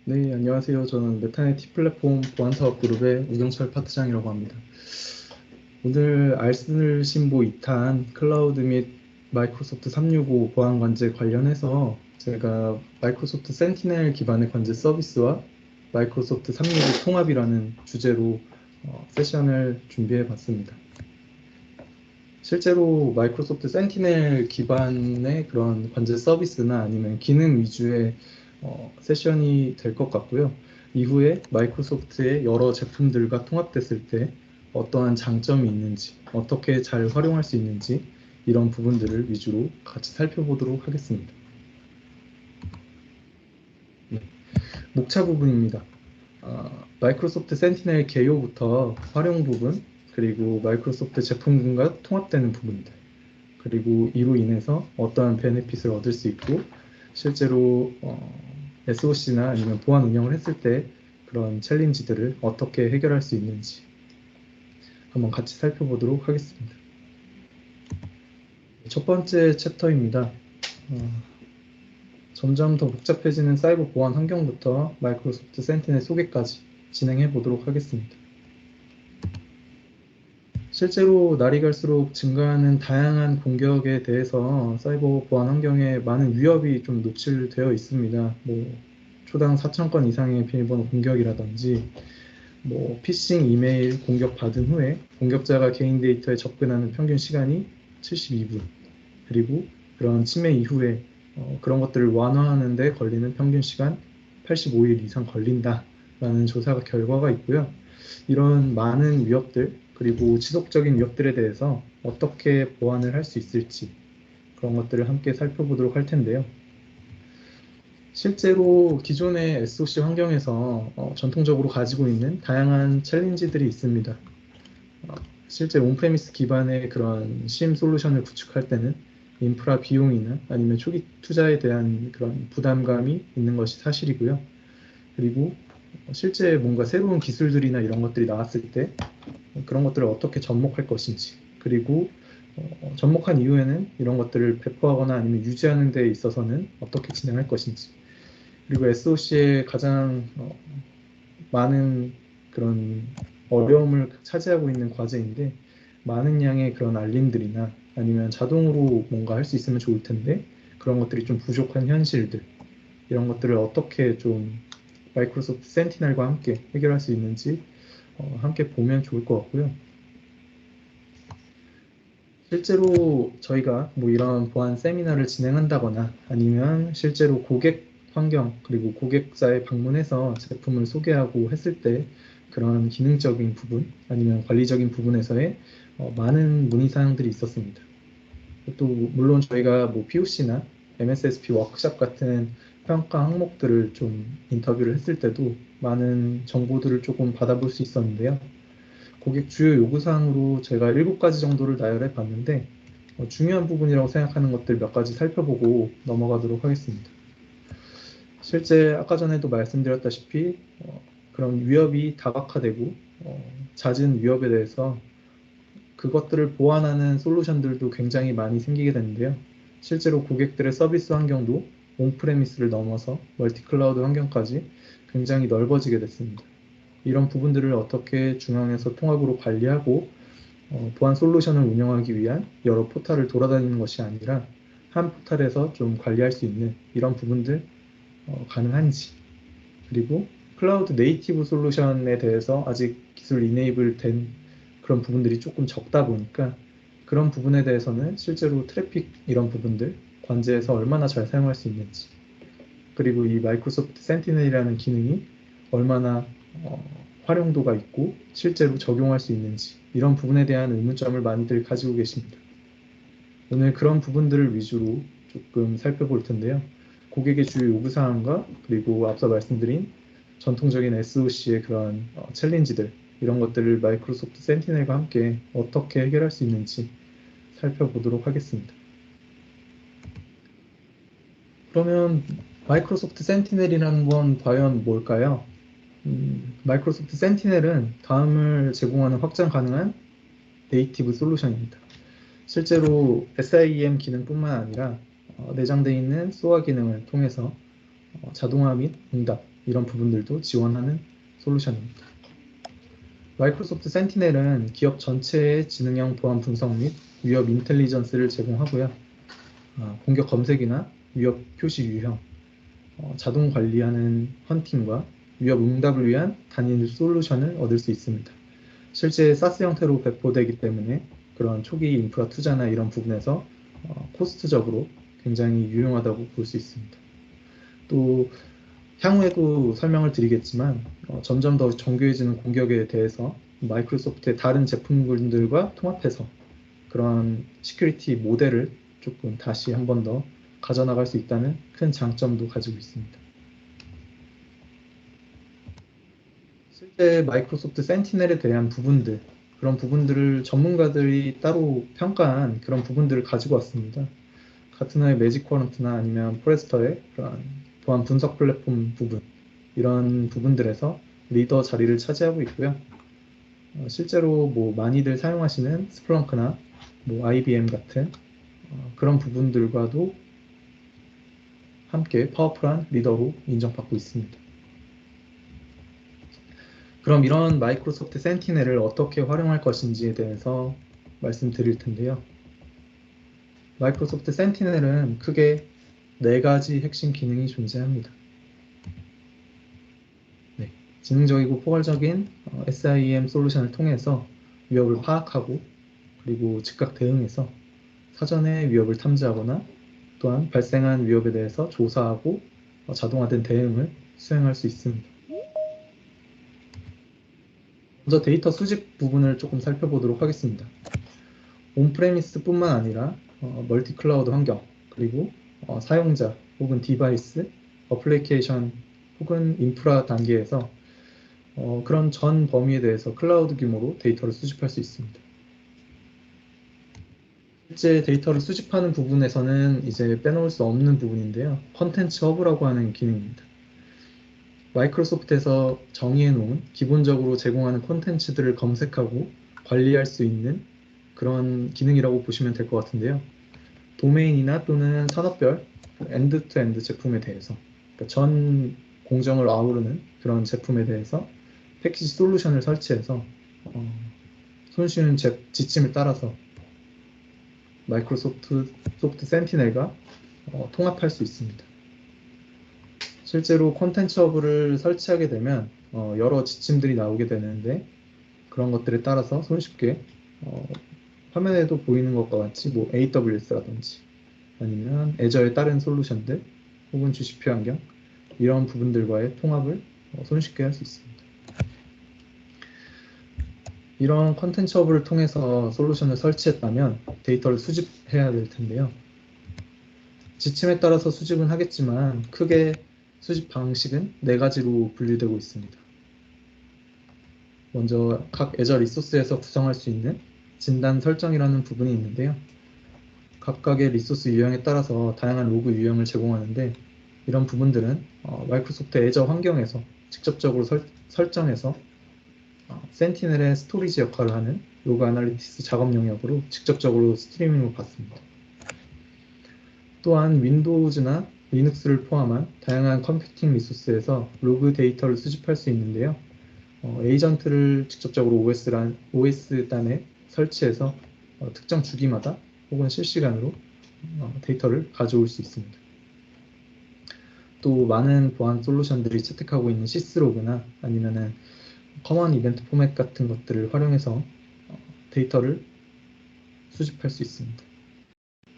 네, 안녕하세요. 저는 메타네티 플랫폼 보안사업 그룹의 우경철 파트장이라고 합니다. 오늘 알쓸신보 2탄 클라우드 및 마이크로소프트 365 보안 관제 관련해서 제가 마이크로소프트 센티넬 기반의 관제 서비스와 마이크로소프트 365 통합이라는 주제로 세션을 준비해 봤습니다. 실제로 마이크로소프트 센티넬 기반의 그런 관제 서비스나 아니면 기능 위주의 세션이 될 것 같고요. 이후에 마이크로소프트의 여러 제품들과 통합됐을 때 어떠한 장점이 있는지, 어떻게 잘 활용할 수 있는지 이런 부분들을 위주로 같이 살펴보도록 하겠습니다. 네, 목차 부분입니다. 마이크로소프트 센티넬 개요부터 활용 부분, 그리고 마이크로소프트 제품군과 통합되는 부분들, 그리고 이로 인해서 어떠한 베네핏을 얻을 수 있고 실제로 SOC나 아니면 보안 운영을 했을 때 그런 챌린지들을 어떻게 해결할 수 있는지 한번 같이 살펴보도록 하겠습니다. 첫 번째 챕터입니다. 어, 점점 더 복잡해지는 사이버 보안 환경부터 마이크로소프트 센티넬 소개까지 진행해 보도록 하겠습니다. 실제로 날이 갈수록 증가하는 다양한 공격에 대해서 사이버 보안 환경에 많은 위협이 좀 노출되어 있습니다. 초당 4천 건 이상의 비밀번호 공격이라든지, 피싱 이메일 공격 받은 후에 공격자가 개인 데이터에 접근하는 평균 시간이 72분, 그리고 그런 침해 이후에 그런 것들을 완화하는 데 걸리는 평균 시간 85일 이상 걸린다라는 조사 결과가 있고요. 이런 많은 위협들, 그리고 지속적인 위협들에 대해서 어떻게 보완을 할 수 있을지 그런 것들을 함께 살펴보도록 할 텐데요. 실제로 기존의 SOC 환경에서 전통적으로 가지고 있는 다양한 챌린지들이 있습니다. 어, 실제 온프레미스 기반의 그런 CM 솔루션을 구축할 때는 인프라 비용이나 아니면 초기 투자에 대한 그런 부담감이 있는 것이 사실이고요. 그리고 실제 뭔가 새로운 기술들이나 이런 것들이 나왔을 때 그런 것들을 어떻게 접목할 것인지, 그리고 접목한 이후에는 이런 것들을 배포하거나 아니면 유지하는 데 있어서는 어떻게 진행할 것인지, 그리고 SOC의 가장 많은 그런 어려움을 차지하고 있는 과제인데, 많은 양의 그런 알림들이나 아니면 자동으로 뭔가 할 수 있으면 좋을 텐데 그런 것들이 좀 부족한 현실들, 이런 것들을 어떻게 좀 마이크로소프트 센티넬과 함께 해결할 수 있는지 함께 보면 좋을 것 같고요. 실제로 저희가 이런 보안 세미나를 진행한다거나 아니면 실제로 고객 환경 그리고 고객사에 방문해서 제품을 소개하고 했을 때 그런 기능적인 부분 아니면 관리적인 부분에서의 많은 문의사항들이 있었습니다. 또 물론 저희가 POC나 MSSP 워크샵 같은 평가 항목들을 좀 인터뷰를 했을 때도 많은 정보들을 조금 받아볼 수 있었는데요. 고객 주요 요구사항으로 제가 7가지 정도를 나열해 봤는데 중요한 부분이라고 생각하는 것들 몇 가지 살펴보고 넘어가도록 하겠습니다. 실제 아까 전에도 말씀드렸다시피 그런 위협이 다각화되고 잦은 위협에 대해서 그것들을 보완하는 솔루션들도 굉장히 많이 생기게 되는데요. 실제로 고객들의 서비스 환경도 온프레미스를 넘어서 멀티클라우드 환경까지 굉장히 넓어지게 됐습니다. 이런 부분들을 어떻게 중앙에서 통합으로 관리하고 보안 솔루션을 운영하기 위한 여러 포탈을 돌아다니는 것이 아니라 한 포탈에서 좀 관리할 수 있는 이런 부분들 가능한지, 그리고 클라우드 네이티브 솔루션에 대해서 아직 기술 이네이블 된 그런 부분들이 조금 적다 보니까 그런 부분에 대해서는 실제로 트래픽 이런 부분들 관제에서 얼마나 잘 사용할 수 있는지, 그리고 이 마이크로소프트 센티넬이라는 기능이 얼마나 활용도가 있고 실제로 적용할 수 있는지 이런 부분에 대한 의문점을 많이들 가지고 계십니다. 오늘 그런 부분들을 위주로 조금 살펴볼 텐데요. 고객의 주요 요구사항과 그리고 앞서 말씀드린 전통적인 SOC의 그런 챌린지들, 이런 것들을 마이크로소프트 센티넬과 함께 어떻게 해결할 수 있는지 살펴보도록 하겠습니다. 그러면 마이크로소프트 센티넬이라는 건 과연 뭘까요? 마이크로소프트 센티넬은 다음을 제공하는 확장 가능한 네이티브 솔루션입니다. 실제로 SIEM 기능뿐만 아니라 내장되어 있는 SOA 기능을 통해서 자동화 및 응답, 이런 부분들도 지원하는 솔루션입니다. 마이크로소프트 센티넬은 기업 전체의 지능형 보안 분석 및 위협 인텔리전스를 제공하고요. 공격 검색이나 위협 표시 유형, 자동 관리하는 헌팅과 위협 응답을 위한 단일 솔루션을 얻을 수 있습니다. 실제 사스 형태로 배포되기 때문에 그런 초기 인프라 투자나 이런 부분에서 코스트적으로 굉장히 유용하다고 볼 수 있습니다. 또 향후에도 설명을 드리겠지만 점점 더 정교해지는 공격에 대해서 마이크로소프트의 다른 제품군들과 통합해서 그런 시큐리티 모델을 조금 다시 한 번 더 가져나갈 수 있다는 큰 장점도 가지고 있습니다. 실제 마이크로소프트 센티넬에 대한 부분들, 그런 부분들을 전문가들이 따로 평가한 그런 부분들을 가지고 왔습니다. 가트너의 매직 쿼런트나 아니면 포레스터의 그런 보안 분석 플랫폼 부분, 이런 부분들에서 리더 자리를 차지하고 있고요. 실제로 뭐 많이들 사용하시는 스플렁크나 뭐 IBM 같은 그런 부분들과도 함께 파워풀한 리더로 인정받고 있습니다. 그럼 이런 마이크로소프트 센티넬을 어떻게 활용할 것인지에 대해서 말씀드릴 텐데요. 마이크로소프트 센티넬은 크게 4가지 핵심 기능이 존재합니다. 네, 지능적이고 포괄적인 SIEM 솔루션을 통해서 위협을 파악하고 그리고 즉각 대응해서 사전에 위협을 탐지하거나 또한 발생한 위협에 대해서 조사하고 자동화된 대응을 수행할 수 있습니다. 먼저 데이터 수집 부분을 조금 살펴보도록 하겠습니다. 온프레미스뿐만 아니라 멀티 클라우드 환경, 그리고 사용자 혹은 디바이스, 어플리케이션 혹은 인프라 단계에서 그런 전 범위에 대해서 클라우드 규모로 데이터를 수집할 수 있습니다. 실제 데이터를 수집하는 부분에서는 이제 빼놓을 수 없는 부분인데요. 컨텐츠 허브라고 하는 기능입니다. 마이크로소프트에서 정의해 놓은 기본적으로 제공하는 콘텐츠들을 검색하고 관리할 수 있는 그런 기능이라고 보시면 될 것 같은데요. 도메인이나 또는 산업별 엔드-투-엔드 제품에 대해서 그러니까 전 공정을 아우르는 그런 제품에 대해서 패키지 솔루션을 설치해서 손쉬운 지침을 따라서 마이크로소프트 센티넬과 통합할 수 있습니다. 실제로 콘텐츠 허브를 설치하게 되면 여러 지침들이 나오게 되는데 그런 것들에 따라서 손쉽게 화면에도 보이는 것과 같이 뭐 AWS라든지 아니면 애저의 다른 솔루션들 혹은 GCP 환경 이런 부분들과의 통합을 손쉽게 할 수 있습니다. 이런 컨텐츠 허브를 통해서 솔루션을 설치했다면 데이터를 수집해야 될 텐데요. 지침에 따라서 수집은 하겠지만 크게 수집 방식은 4가지로 분류되고 있습니다. 먼저 각 애저 리소스에서 구성할 수 있는 진단 설정이라는 부분이 있는데요. 각각의 리소스 유형에 따라서 다양한 로그 유형을 제공하는데 이런 부분들은 마이크로소프트 애저 환경에서 직접적으로 설정해서 센티넬의 스토리지 역할을 하는 로그 아날리티스 작업 영역으로 직접적으로 스트리밍을 받습니다. 또한 윈도우즈나 리눅스를 포함한 다양한 컴퓨팅 리소스에서 로그 데이터를 수집할 수 있는데요. 에이전트를 직접적으로 OS단에 설치해서 특정 주기마다 혹은 실시간으로 데이터를 가져올 수 있습니다. 또 많은 보안 솔루션들이 채택하고 있는 시스로그나 아니면은 커먼 이벤트 포맷 같은 것들을 활용해서 데이터를 수집할 수 있습니다.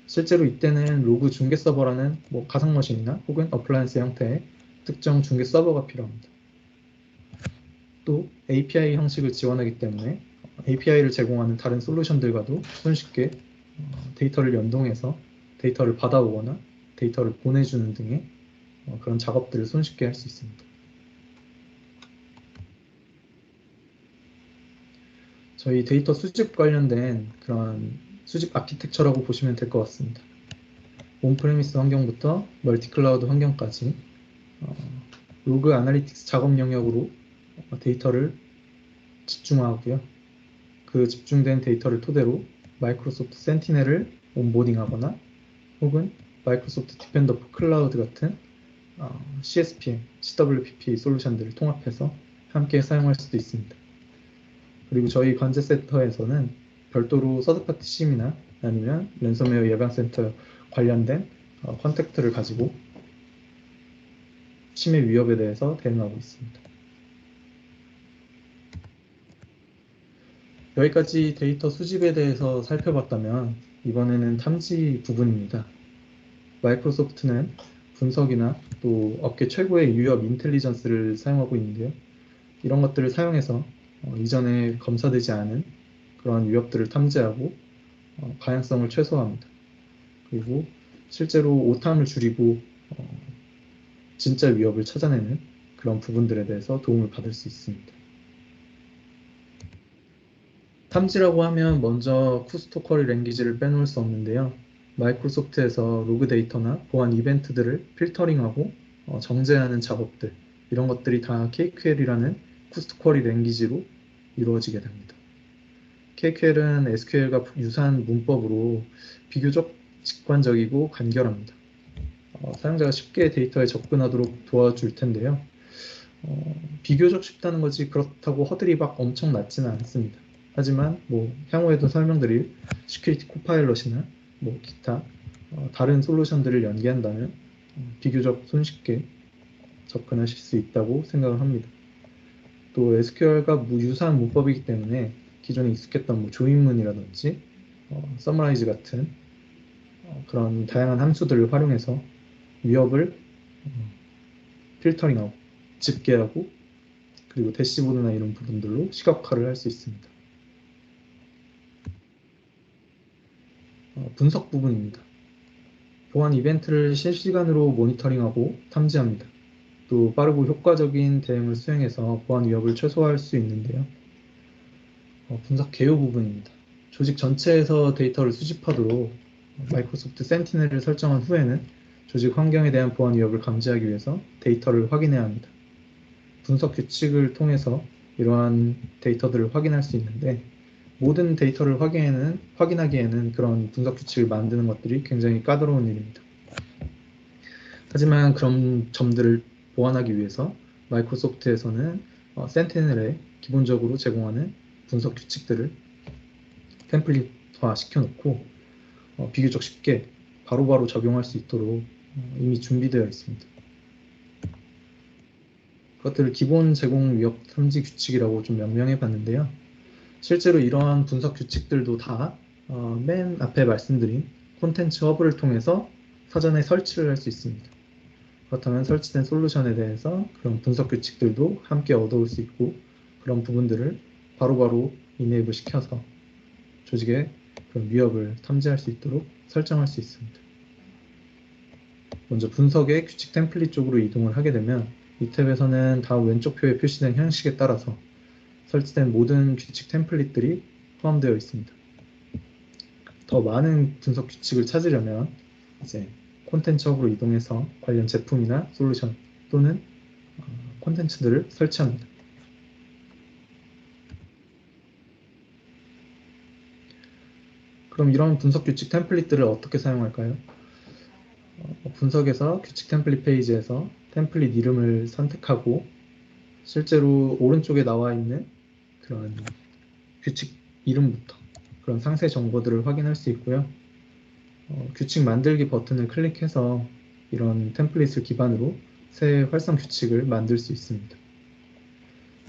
실제로 이때는 로그 중계 서버라는 뭐 가상 머신이나 혹은 어플라이언스 형태의 특정 중계 서버가 필요합니다. 또 API 형식을 지원하기 때문에 API를 제공하는 다른 솔루션들과도 손쉽게 데이터를 연동해서 데이터를 받아오거나 데이터를 보내주는 등의 그런 작업들을 손쉽게 할 수 있습니다. 저희 데이터 수집 관련된 그런 수집 아키텍처라고 보시면 될 것 같습니다. 온프레미스 환경부터 멀티클라우드 환경까지 로그 아날리틱스 작업 영역으로 데이터를 집중하고요. 그 집중된 데이터를 토대로 마이크로소프트 센티넬을 온보딩하거나 혹은 마이크로소프트 디펜더 포 클라우드 같은 CSPM, CWPP 솔루션들을 통합해서 함께 사용할 수도 있습니다. 그리고 저희 관제센터에서는 별도로 서드파티 심이나 아니면 랜섬웨어 예방센터 관련된 컨택트를 가지고 침해 위협에 대해서 대응하고 있습니다. 여기까지 데이터 수집에 대해서 살펴봤다면 이번에는 탐지 부분입니다. 마이크로소프트는 분석이나 또 업계 최고의 유협 인텔리전스를 사용하고 있는데요. 이런 것들을 사용해서 이전에 검사되지 않은 그러한 위협들을 탐지하고 가능성을 최소화합니다. 그리고 실제로 오탐을 줄이고 진짜 위협을 찾아내는 그런 부분들에 대해서 도움을 받을 수 있습니다. 탐지라고 하면 먼저 쿠스토 쿼리 랭귀지를 빼놓을 수 없는데요. 마이크로소프트에서 로그 데이터나 보안 이벤트들을 필터링하고 정제하는 작업들, 이런 것들이 다 KQL이라는 쿠스토 쿼리 랭귀지로 이루어지게 됩니다. KQL은 SQL과 유사한 문법으로 비교적 직관적이고 간결합니다. 사용자가 쉽게 데이터에 접근하도록 도와줄 텐데요. 비교적 쉽다는 거지 그렇다고 허들이 막 엄청 낮지는 않습니다. 하지만 향후에도 설명드릴 시큐리티 코파일럿이나 기타 다른 솔루션들을 연계한다면 비교적 손쉽게 접근하실 수 있다고 생각을 합니다. 또 SQL과 유사한 문법이기 때문에 기존에 익숙했던 조인문이라든지 서머라이즈 같은 그런 다양한 함수들을 활용해서 위협을 필터링하고 집계하고 그리고 대시보드나 이런 부분들로 시각화를 할 수 있습니다. 분석 부분입니다. 보안 이벤트를 실시간으로 모니터링하고 탐지합니다. 또 빠르고 효과적인 대응을 수행해서 보안 위협을 최소화할 수 있는데요. 분석 개요 부분입니다. 조직 전체에서 데이터를 수집하도록 마이크로소프트 센티넬을 설정한 후에는 조직 환경에 대한 보안 위협을 감지하기 위해서 데이터를 확인해야 합니다. 분석 규칙을 통해서 이러한 데이터들을 확인할 수 있는데 모든 데이터를 확인하기에는 그런 분석 규칙을 만드는 것들이 굉장히 까다로운 일입니다. 하지만 그런 점들을 보완하기 위해서 마이크로소프트에서는 센티넬에 기본적으로 제공하는 분석 규칙들을 템플릿화 시켜놓고 비교적 쉽게 바로바로 적용할 수 있도록 이미 준비되어 있습니다. 그것들을 기본 제공 위협 탐지 규칙이라고 좀 명명해 봤는데요. 실제로 이러한 분석 규칙들도 다 맨 앞에 말씀드린 콘텐츠 허브를 통해서 사전에 설치를 할 수 있습니다. 그렇다면 설치된 솔루션에 대해서 그런 분석 규칙들도 함께 얻어올 수 있고 그런 부분들을 바로바로 이네이블 시켜서 조직의 그런 위협을 탐지할 수 있도록 설정할 수 있습니다. 먼저 분석의 규칙 템플릿 쪽으로 이동을 하게 되면 이 탭에서는 다음 왼쪽 표에 표시된 형식에 따라서 설치된 모든 규칙 템플릿들이 포함되어 있습니다. 더 많은 분석 규칙을 찾으려면 이제 콘텐츠 허브로 이동해서 관련 제품이나 솔루션 또는 콘텐츠들을 설치합니다. 그럼 이런 분석 규칙 템플릿들을 어떻게 사용할까요? 분석에서 규칙 템플릿 페이지에서 템플릿 이름을 선택하고 실제로 오른쪽에 나와 있는 그런 규칙 이름부터 그런 상세 정보들을 확인할 수 있고요. 규칙 만들기 버튼을 클릭해서 이런 템플릿을 기반으로 새 활성 규칙을 만들 수 있습니다.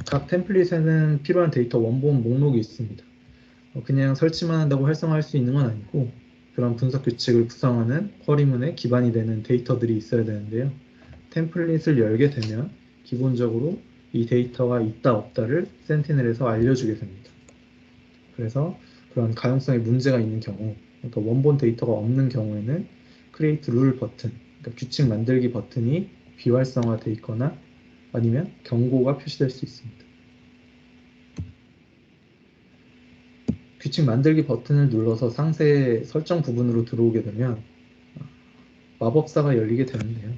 각 템플릿에는 필요한 데이터 원본 목록이 있습니다. 그냥 설치만 한다고 활성화할 수 있는 건 아니고 그런 분석 규칙을 구성하는 쿼리문의 기반이 되는 데이터들이 있어야 되는데요. 템플릿을 열게 되면 기본적으로 이 데이터가 있다 없다를 센티넬에서 알려주게 됩니다. 그래서 그런 가용성에 문제가 있는 경우, 그러니까 원본 데이터가 없는 경우에는 Create Rule 버튼, 그러니까 규칙 만들기 버튼이 비활성화되어 있거나 아니면 경고가 표시될 수 있습니다. 규칙 만들기 버튼을 눌러서 상세 설정 부분으로 들어오게 되면 마법사가 열리게 되는데요.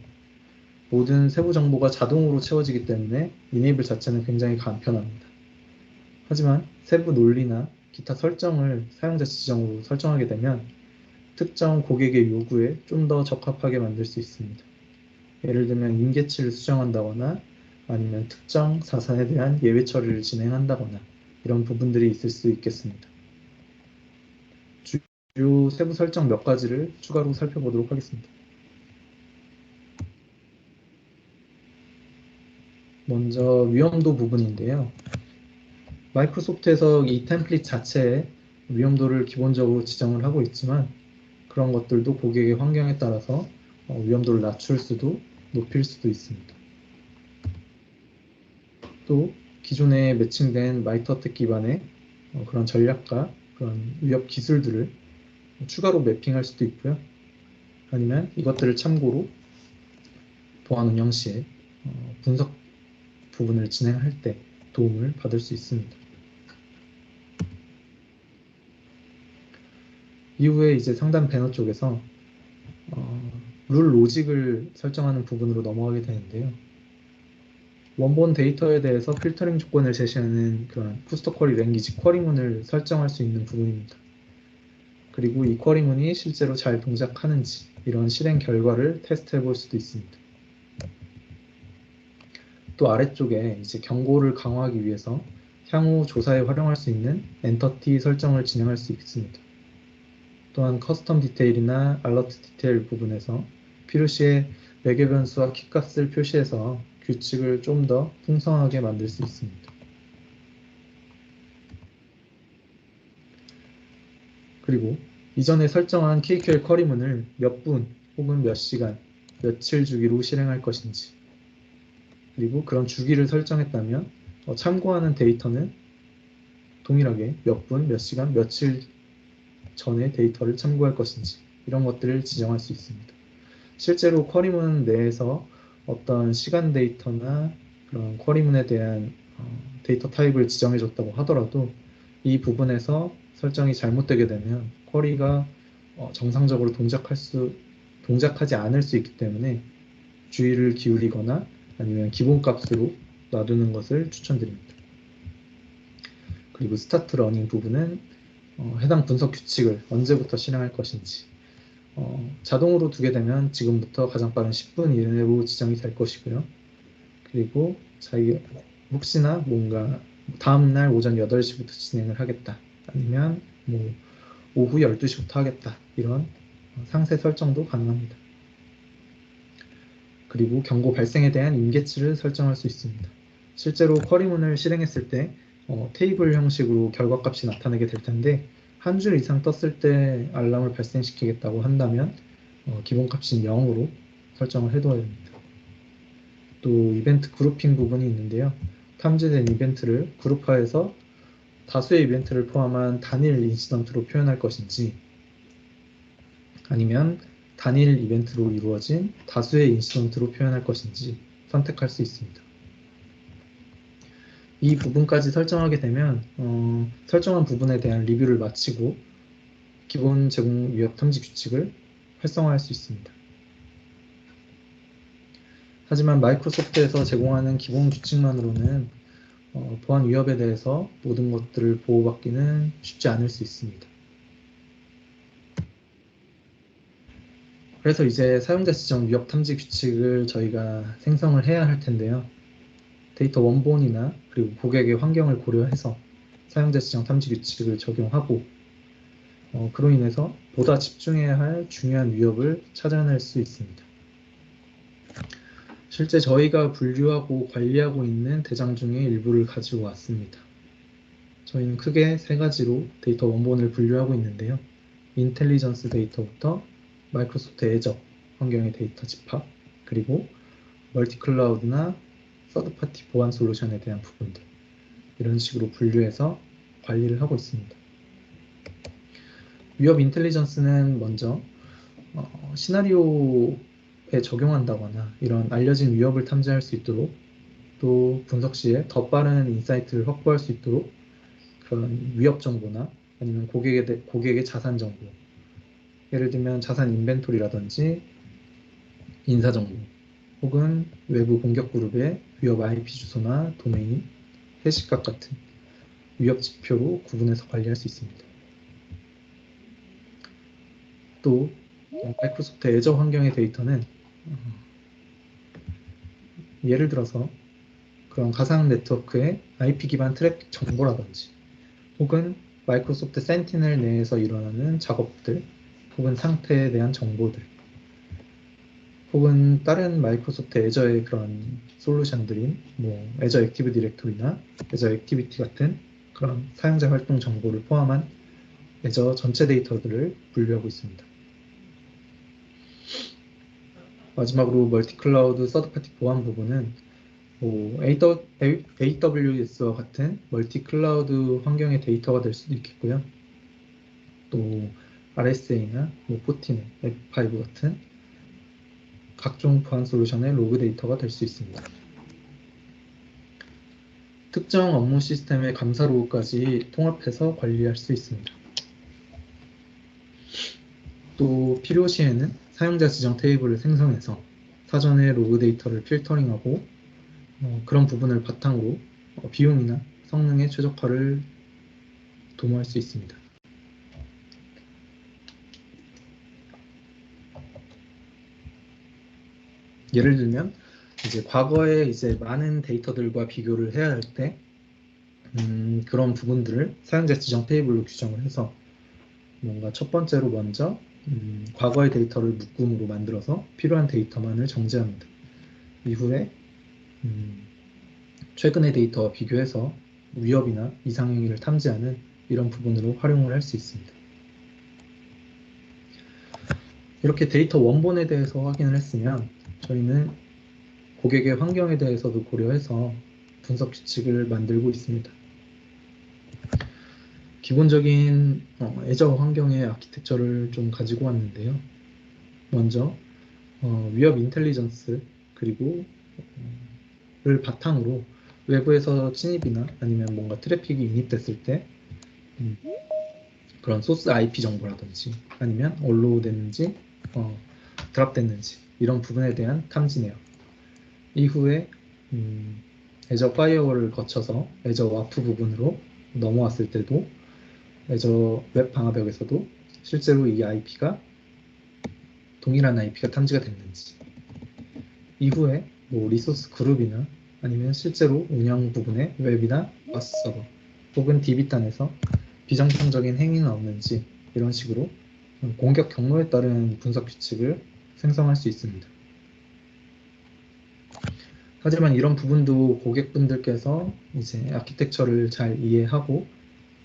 모든 세부 정보가 자동으로 채워지기 때문에 이네이블 자체는 굉장히 간편합니다. 하지만 세부 논리나 기타 설정을 사용자 지정으로 설정하게 되면 특정 고객의 요구에 좀 더 적합하게 만들 수 있습니다. 예를 들면 임계치를 수정한다거나 아니면 특정 자산에 대한 예외 처리를 진행한다거나 이런 부분들이 있을 수 있겠습니다. 주요 세부 설정 몇 가지를 추가로 살펴보도록 하겠습니다. 먼저 위험도 부분인데요. 마이크로소프트에서 이 템플릿 자체에 위험도를 기본적으로 지정을 하고 있지만 그런 것들도 고객의 환경에 따라서 위험도를 낮출 수도 높일 수도 있습니다. 또 기존에 매칭된 마이터텍 기반의 그런 전략과 그런 위협 기술들을 추가로 매핑할 수도 있고요. 아니면 이것들을 참고로 보안 운영 시에 분석 부분을 진행할 때 도움을 받을 수 있습니다. 이후에 이제 상단 배너 쪽에서 룰 로직을 설정하는 부분으로 넘어가게 되는데요. 원본 데이터에 대해서 필터링 조건을 제시하는 그런 쿠스토 쿼리 랭귀지 쿼리문을 설정할 수 있는 부분입니다. 그리고 이 쿼리문이 실제로 잘 동작하는지 이런 실행 결과를 테스트해 볼 수도 있습니다. 또 아래쪽에 이제 경고를 강화하기 위해서 향후 조사에 활용할 수 있는 엔터티 설정을 진행할 수 있습니다. 또한 커스텀 디테일이나 알러트 디테일 부분에서 필요시에 매개 변수와 키값을 표시해서 규칙을 좀 더 풍성하게 만들 수 있습니다. 그리고 이전에 설정한 KQL 쿼리문을 몇 분 혹은 몇 시간, 며칠 주기로 실행할 것인지 그리고 그런 주기를 설정했다면 참고하는 데이터는 동일하게 몇 분, 몇 시간, 며칠 전의 데이터를 참고할 것인지 이런 것들을 지정할 수 있습니다. 실제로 쿼리문 내에서 어떤 시간 데이터나 그런 쿼리문에 대한 데이터 타입을 지정해 줬다고 하더라도 이 부분에서 설정이 잘못되게 되면 쿼리가 정상적으로 동작하지 않을 수 있기 때문에 주의를 기울이거나 아니면 기본값으로 놔두는 것을 추천드립니다. 그리고 스타트 러닝 부분은 해당 분석 규칙을 언제부터 실행할 것인지 자동으로 두게 되면 지금부터 가장 빠른 10분 이내로 지정이 될 것이고요. 그리고 자기 혹시나 뭔가 다음날 오전 8시부터 진행을 하겠다. 아니면 뭐 오후 12시부터 하겠다. 이런 상세 설정도 가능합니다. 그리고 경고 발생에 대한 임계치를 설정할 수 있습니다. 실제로 쿼리문을 실행했을 때 테이블 형식으로 결과값이 나타나게 될 텐데 한 줄 이상 떴을 때 알람을 발생시키겠다고 한다면 기본값인 0으로 설정을 해둬야 됩니다. 또 이벤트 그룹핑 부분이 있는데요. 탐지된 이벤트를 그룹화해서 다수의 이벤트를 포함한 단일 인시던트로 표현할 것인지 아니면 단일 이벤트로 이루어진 다수의 인시던트로 표현할 것인지 선택할 수 있습니다. 이 부분까지 설정하게 되면 설정한 부분에 대한 리뷰를 마치고 기본 제공 위협 탐지 규칙을 활성화할 수 있습니다. 하지만 마이크로소프트에서 제공하는 기본 규칙만으로는 보안 위협에 대해서 모든 것들을 보호받기는 쉽지 않을 수 있습니다. 그래서 이제 사용자 지정 위협 탐지 규칙을 저희가 생성을 해야 할 텐데요. 데이터 원본이나 그리고 고객의 환경을 고려해서 사용자 지정 탐지 규칙을 적용하고 그로 인해서 보다 집중해야 할 중요한 위협을 찾아낼 수 있습니다. 실제 저희가 분류하고 관리하고 있는 대장 중에 일부를 가지고 왔습니다. 저희는 크게 세 가지로 데이터 원본을 분류하고 있는데요. 인텔리전스 데이터부터 마이크로소프트 애저 환경의 데이터 집합, 그리고 멀티클라우드나 서드파티 보안 솔루션에 대한 부분들 이런 식으로 분류해서 관리를 하고 있습니다. 위협 인텔리전스는 먼저 시나리오에 적용한다거나 이런 알려진 위협을 탐지할 수 있도록 또 분석 시에 더 빠른 인사이트를 확보할 수 있도록 그런 위협 정보나 아니면 고객의 자산 정보 예를 들면 자산 인벤토리라든지 인사 정보 혹은 외부 공격 그룹의 위협 IP 주소나 도메인, 해시값 같은 위협 지표로 구분해서 관리할 수 있습니다. 또 마이크로소프트 애저 환경의 데이터는 예를 들어서 그런 가상 네트워크의 IP 기반 트래픽 정보라든지 혹은 마이크로소프트 센티넬 내에서 일어나는 작업들 혹은 상태에 대한 정보들 혹은 다른 마이크로소프트 애저의 그런 솔루션들인 뭐 애저 액티브 디렉토리나 애저 액티비티 같은 그런 사용자 활동 정보를 포함한 애저 전체 데이터들을 분류하고 있습니다. 마지막으로 멀티 클라우드 서드 파티 보안 부분은 뭐 AWS와 같은 멀티 클라우드 환경의 데이터가 될 수도 있겠고요. 또 RSA나 뭐 포티넷, F5 같은 각종 보안 솔루션의 로그 데이터가 될 수 있습니다. 특정 업무 시스템의 감사 로그까지 통합해서 관리할 수 있습니다. 또 필요시에는 사용자 지정 테이블을 생성해서 사전에 로그 데이터를 필터링하고 그런 부분을 바탕으로 비용이나 성능의 최적화를 도모할 수 있습니다. 예를 들면 이제 과거에 이제 많은 데이터들과 비교를 해야 할 때 그런 부분들을 사용자 지정 테이블로 규정을 해서 뭔가 첫 번째로 먼저 과거의 데이터를 묶음으로 만들어서 필요한 데이터만을 정지합니다. 이후에 최근의 데이터와 비교해서 위협이나 이상행위를 탐지하는 이런 부분으로 활용을 할 수 있습니다. 이렇게 데이터 원본에 대해서 확인을 했으면 저희는 고객의 환경에 대해서도 고려해서 분석 규칙을 만들고 있습니다. 기본적인 애저 환경의 아키텍처를 좀 가지고 왔는데요. 먼저 위협 인텔리전스 그리고 를 바탕으로 외부에서 침입이나 아니면 뭔가 트래픽이 인입됐을 때 그런 소스 IP 정보라든지 아니면 언로우 됐는지 드랍 됐는지 이런 부분에 대한 탐지 내역 이후에 애저 파이어월을 거쳐서 애저 와프 부분으로 넘어왔을 때도 애저 웹 방화벽에서도 실제로 이 IP가 동일한 IP가 탐지가 됐는지 이후에 뭐 리소스 그룹이나 아니면 실제로 운영 부분의 웹이나 바스 서버 혹은 DB단에서 비정상적인 행위는 없는지 이런 식으로 공격 경로에 따른 분석 규칙을 생성할 수 있습니다. 하지만 이런 부분도 고객분들께서 이제 아키텍처를 잘 이해하고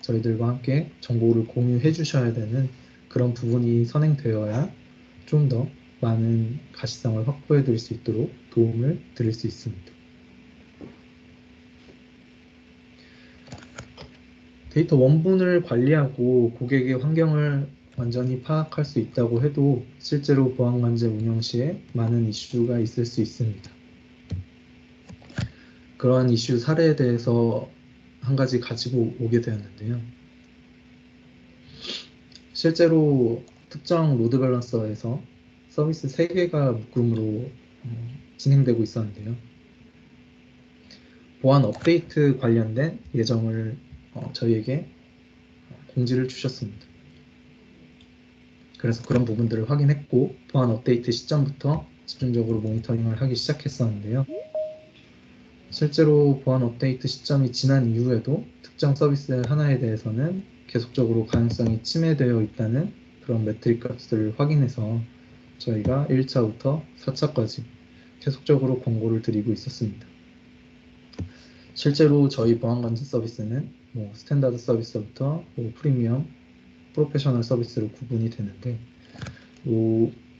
저희들과 함께 정보를 공유해 주셔야 되는 그런 부분이 선행되어야 좀 더 많은 가시성을 확보해 드릴 수 있도록 도움을 드릴 수 있습니다. 데이터 원본을 관리하고 고객의 환경을 완전히 파악할 수 있다고 해도 실제로 보안관제 운영 시에 많은 이슈가 있을 수 있습니다. 그러한 이슈 사례에 대해서 한 가지 가지고 오게 되었는데요. 실제로 특정 로드 밸런서에서 서비스 3개가 묶음으로 진행되고 있었는데요. 보안 업데이트 관련된 예정을 저희에게 공지를 주셨습니다. 그래서 그런 부분들을 확인했고 보안 업데이트 시점부터 집중적으로 모니터링을 하기 시작했었는데요. 실제로 보안 업데이트 시점이 지난 이후에도 특정 서비스 하나에 대해서는 계속적으로 가능성이 침해되어 있다는 그런 매트릭 값을 확인해서 저희가 1차부터 4차까지 계속적으로 권고를 드리고 있었습니다. 실제로 저희 보안관제 서비스는 뭐 스탠다드 서비스부터 뭐 프리미엄, 프로페셔널 서비스로 구분이 되는데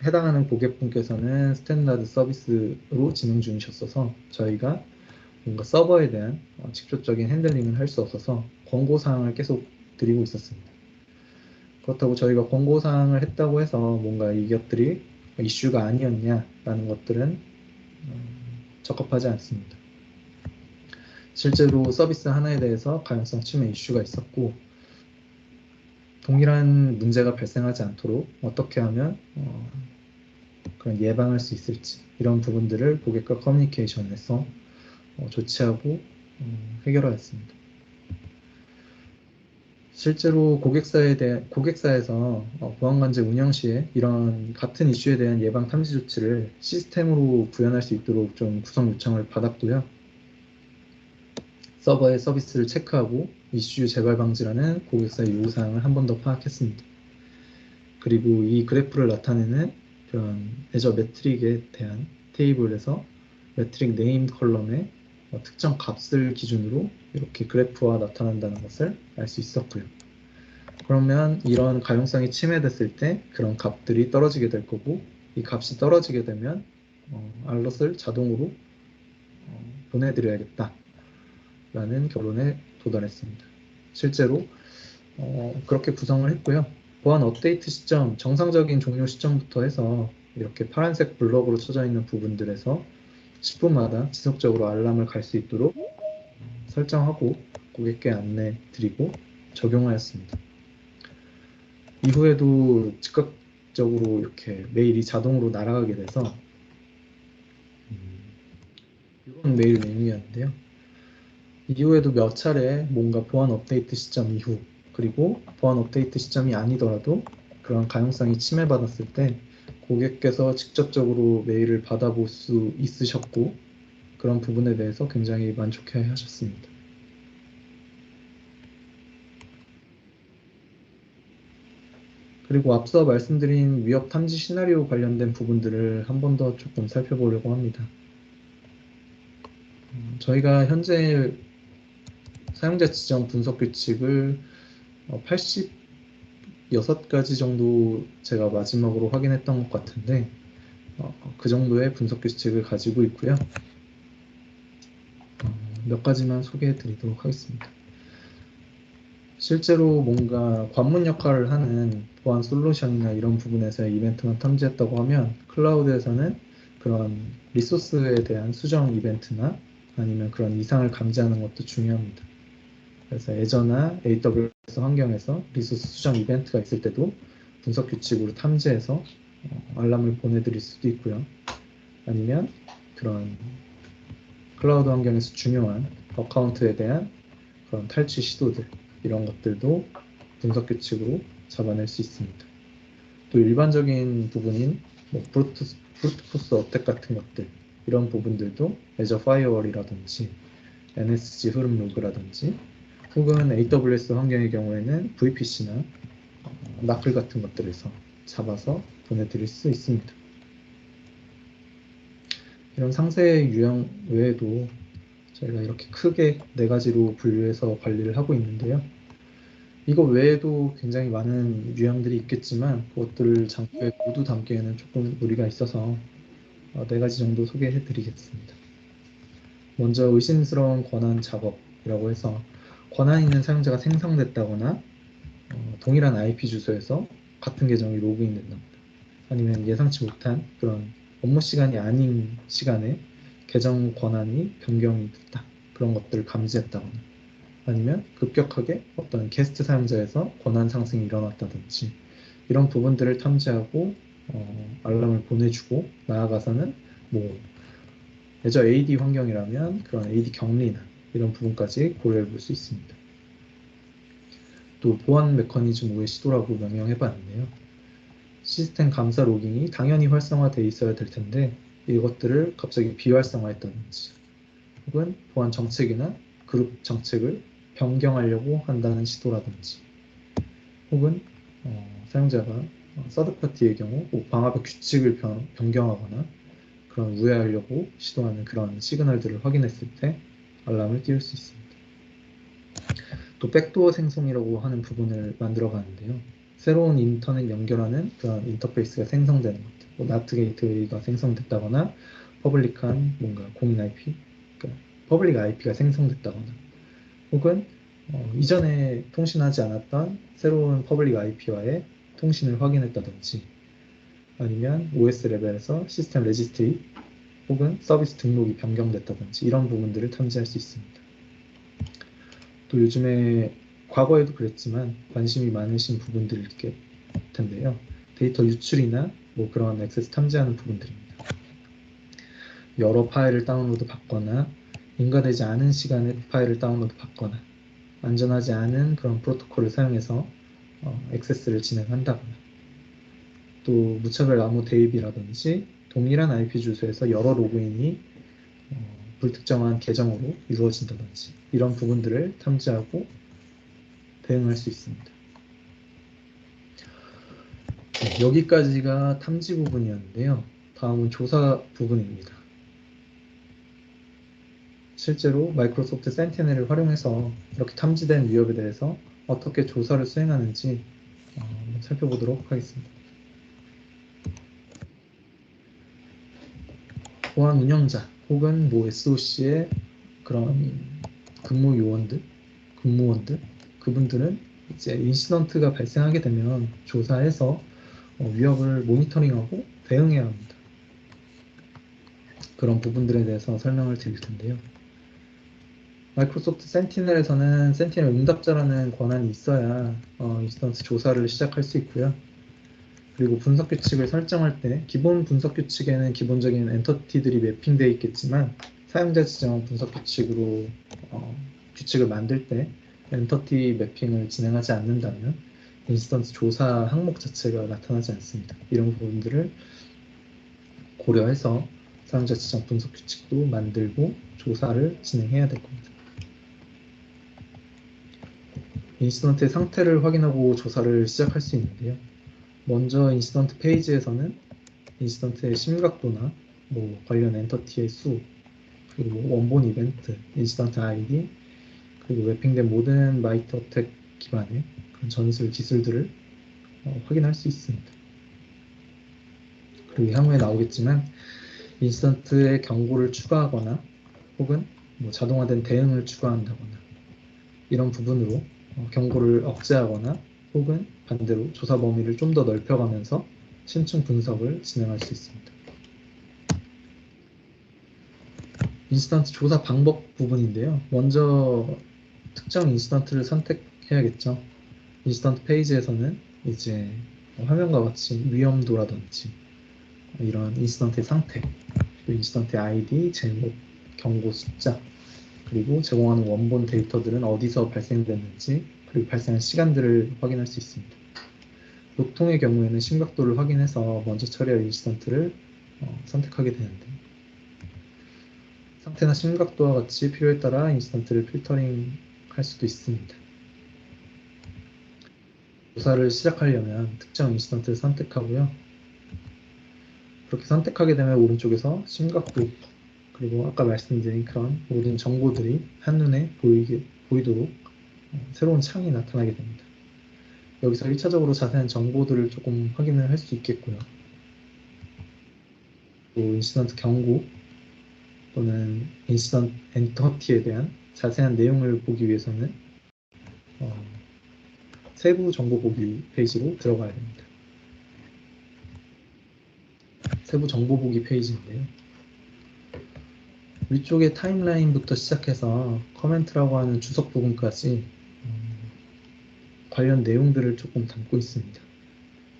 해당하는 고객분께서는 스탠다드 서비스로 진행 중이셨어서 저희가 뭔가 서버에 대한 직접적인 핸들링을 할 수 없어서 권고사항을 계속 드리고 있었습니다. 그렇다고 저희가 권고사항을 했다고 해서 뭔가 이것들이 이슈가 아니었냐라는 것들은 적합하지 않습니다. 실제로 서비스 하나에 대해서 가용성 침해 이슈가 있었고 동일한 문제가 발생하지 않도록 어떻게 하면 그런 예방할 수 있을지 이런 부분들을 고객과 커뮤니케이션에서 조치하고 해결하였습니다. 실제로 고객사에서 보안관제 운영 시에 이런 같은 이슈에 대한 예방 탐지 조치를 시스템으로 구현할 수 있도록 좀 구성 요청을 받았고요. 서버의 서비스를 체크하고 이슈 재발 방지라는 고객사의 요구사항을 한 번 더 파악했습니다. 그리고 이 그래프를 나타내는 그런 애저 매트릭에 대한 테이블에서 매트릭 네임 컬럼의 특정 값을 기준으로 이렇게 그래프화 나타난다는 것을 알 수 있었고요. 그러면 이런 가용성이 침해됐을 때 그런 값들이 떨어지게 될 거고, 이 값이 떨어지게 되면 알럿을 자동으로 보내드려야겠다라는 결론에 도달했습니다. 실제로 그렇게 구성을 했고요. 보안 업데이트 시점, 정상적인 종료 시점부터 해서 이렇게 파란색 블럭으로 쳐져 있는 부분들에서 10분마다 지속적으로 알람을 갈 수 있도록 설정하고 고객께 안내 드리고 적용하였습니다. 이후에도 즉각적으로 이렇게 메일이 자동으로 날아가게 돼서 이런 메일 내용이었는데요. 이후에도 몇 차례 뭔가 보안 업데이트 시점 이후, 그리고 보안 업데이트 시점이 아니더라도 그런 가용성이 침해받았을 때 고객께서 직접적으로 메일을 받아볼 수 있으셨고, 그런 부분에 대해서 굉장히 만족해 하셨습니다. 그리고 앞서 말씀드린 위협 탐지 시나리오 관련된 부분들을 한 번 더 조금 살펴보려고 합니다. 저희가 현재 사용자 지정 분석 규칙을 86가지 정도 제가 마지막으로 확인했던 것 같은데, 그 정도의 분석 규칙을 가지고 있고요. 몇 가지만 소개해 드리도록 하겠습니다. 실제로 뭔가 관문 역할을 하는 보안 솔루션이나 이런 부분에서의 이벤트만 탐지했다고 하면, 클라우드에서는 그런 리소스에 대한 수정 이벤트나 아니면 그런 이상을 감지하는 것도 중요합니다. 그래서 애저나 AWS 환경에서 리소스 수정 이벤트가 있을 때도 분석 규칙으로 탐지해서 알람을 보내드릴 수도 있고요. 아니면 그런 클라우드 환경에서 중요한 어카운트에 대한 그런 탈취 시도들, 이런 것들도 분석 규칙으로 잡아낼 수 있습니다. 또 일반적인 부분인 브루트포스 어택 같은 것들, 이런 부분들도 애저 파이어월이라든지 NSG 흐름 로그라든지 혹은 AWS 환경의 경우에는 VPC나 나클 같은 것들에서 잡아서 보내드릴 수 있습니다. 이런 상세 유형 외에도 저희가 이렇게 크게 4가지로 분류해서 관리를 하고 있는데요. 이거 외에도 굉장히 많은 유형들이 있겠지만 그것들을 장표에 모두 담기에는 조금 무리가 있어서 4가지 정도 소개해 드리겠습니다. 먼저 의심스러운 권한 작업이라고 해서 권한 있는 사용자가 생성됐다거나 동일한 IP 주소에서 같은 계정이 로그인된답니다. 아니면 예상치 못한 그런 업무 시간이 아닌 시간에 계정 권한이 변경이 됐다. 그런 것들을 감지했다거나 아니면 급격하게 어떤 게스트 사용자에서 권한 상승이 일어났다든지 이런 부분들을 탐지하고 알람을 보내주고, 나아가서는 뭐 애저 AD 환경이라면 그런 AD 격리나 이런 부분까지 고려해 볼 수 있습니다. 또 보안 메커니즘 오해 시도라고 명명해 봤는데요. 시스템 감사 로깅이 당연히 활성화되어 있어야 될 텐데 이것들을 갑자기 비활성화했다든지, 혹은 보안 정책이나 그룹 정책을 변경하려고 한다는 시도라든지, 혹은 사용자가 서드파티의 경우 뭐 방화벽 규칙을 변경하거나 그런 우회하려고 시도하는 그런 시그널들을 확인했을 때 알람을 띄울 수 있습니다. 또 백도어 생성이라고 하는 부분을 만들어 가는데요. 새로운 인터넷 연결하는 그런 인터페이스가 생성되는 것들, 뭐 나트 게이트웨이가 생성됐다거나 퍼블릭한 뭔가 공인 IP, 그러니까 퍼블릭 IP가 생성됐다거나, 혹은 이전에 통신하지 않았던 새로운 퍼블릭 IP와의 통신을 확인했다든지, 아니면 OS 레벨에서 시스템 레지스트리 혹은 서비스 등록이 변경됐다든지 이런 부분들을 탐지할 수 있습니다. 또 요즘에 과거에도 그랬지만 관심이 많으신 부분들일 텐데요. 데이터 유출이나 뭐 그런 액세스 탐지하는 부분들입니다. 여러 파일을 다운로드 받거나 인가되지 않은 시간에 파일을 다운로드 받거나, 안전하지 않은 그런 프로토콜을 사용해서 액세스를 진행한다거나 또 무차별 암호 대입이라든지 동일한 IP 주소에서 여러 로그인이 불특정한 계정으로 이루어진다든지 이런 부분들을 탐지하고 대응할 수 있습니다. 네, 여기까지가 탐지 부분이었는데요. 다음은 조사 부분입니다. 실제로 마이크로소프트 센티넬을 활용해서 이렇게 탐지된 위협에 대해서 어떻게 조사를 수행하는지 살펴보도록 하겠습니다. 보안 운영자 혹은 SOC의 그런 근무원들, 그분들은 이제 인시던트가 발생하게 되면 조사해서 위협을 모니터링하고 대응해야 합니다. 그런 부분들에 대해서 설명을 드릴 텐데요. 마이크로소프트 센티넬에서는 센티넬 응답자라는 권한이 있어야 인시던트 조사를 시작할 수 있고요. 그리고 분석 규칙을 설정할 때 기본 분석 규칙에는 기본적인 엔터티들이 매핑되어 있겠지만 사용자 지정 분석 규칙으로 규칙을 만들 때 엔터티 매핑을 진행하지 않는다면 인스턴스 조사 항목 자체가 나타나지 않습니다. 이런 부분들을 고려해서 사용자 지정 분석 규칙도 만들고 조사를 진행해야 될 겁니다. 인시던트의 상태를 확인하고 조사를 시작할 수 있는데요. 먼저 인시던트 페이지에서는 인시던트의 심각도나 관련 엔터티의 수, 그리고 원본 이벤트, 인시던트 아이디, 그리고 맵핑된 모든 마이트 어택 기반의 그런 전술 기술들을 확인할 수 있습니다. 그리고 향후에 나오겠지만 인시던트의 경고를 추가하거나 혹은 자동화된 대응을 추가한다거나 이런 부분으로 경고를 억제하거나 혹은 반대로 조사 범위를 좀 더 넓혀가면서 심층 분석을 진행할 수 있습니다. 인시던트 조사 방법 부분인데요. 먼저 특정 인시던트를 선택해야겠죠. 인시던트 페이지에서는 이제 화면과 같이 위험도라든지 이런 인시던트의 상태, 그리고 인시던트의 아이디, 제목, 경고 숫자, 그리고 제공하는 원본 데이터들은 어디서 발생됐는지, 그리고 발생한 시간들을 확인할 수 있습니다. 보통의 경우에는 심각도를 확인해서 먼저 처리할 인시던트를 선택하게 되는데 상태나 심각도와 같이 필요에 따라 인시던트를 필터링 할 수도 있습니다. 조사를 시작하려면 특정 인시던트를 선택하고요. 그렇게 선택하게 되면 오른쪽에서 심각도, 그리고 아까 말씀드린 그런 모든 정보들이 한눈에 보이도록 새로운 창이 나타나게 됩니다. 여기서 1차적으로 자세한 정보들을 조금 확인을 할 수 있겠고요. 또 인시던트 경고 또는 인시던트 엔터티에 대한 자세한 내용을 보기 위해서는 세부 정보 보기 페이지로 들어가야 됩니다. 세부 정보 보기 페이지인데요. 위쪽에 타임라인부터 시작해서 커멘트라고 하는 주석 부분까지 관련 내용들을 조금 담고 있습니다.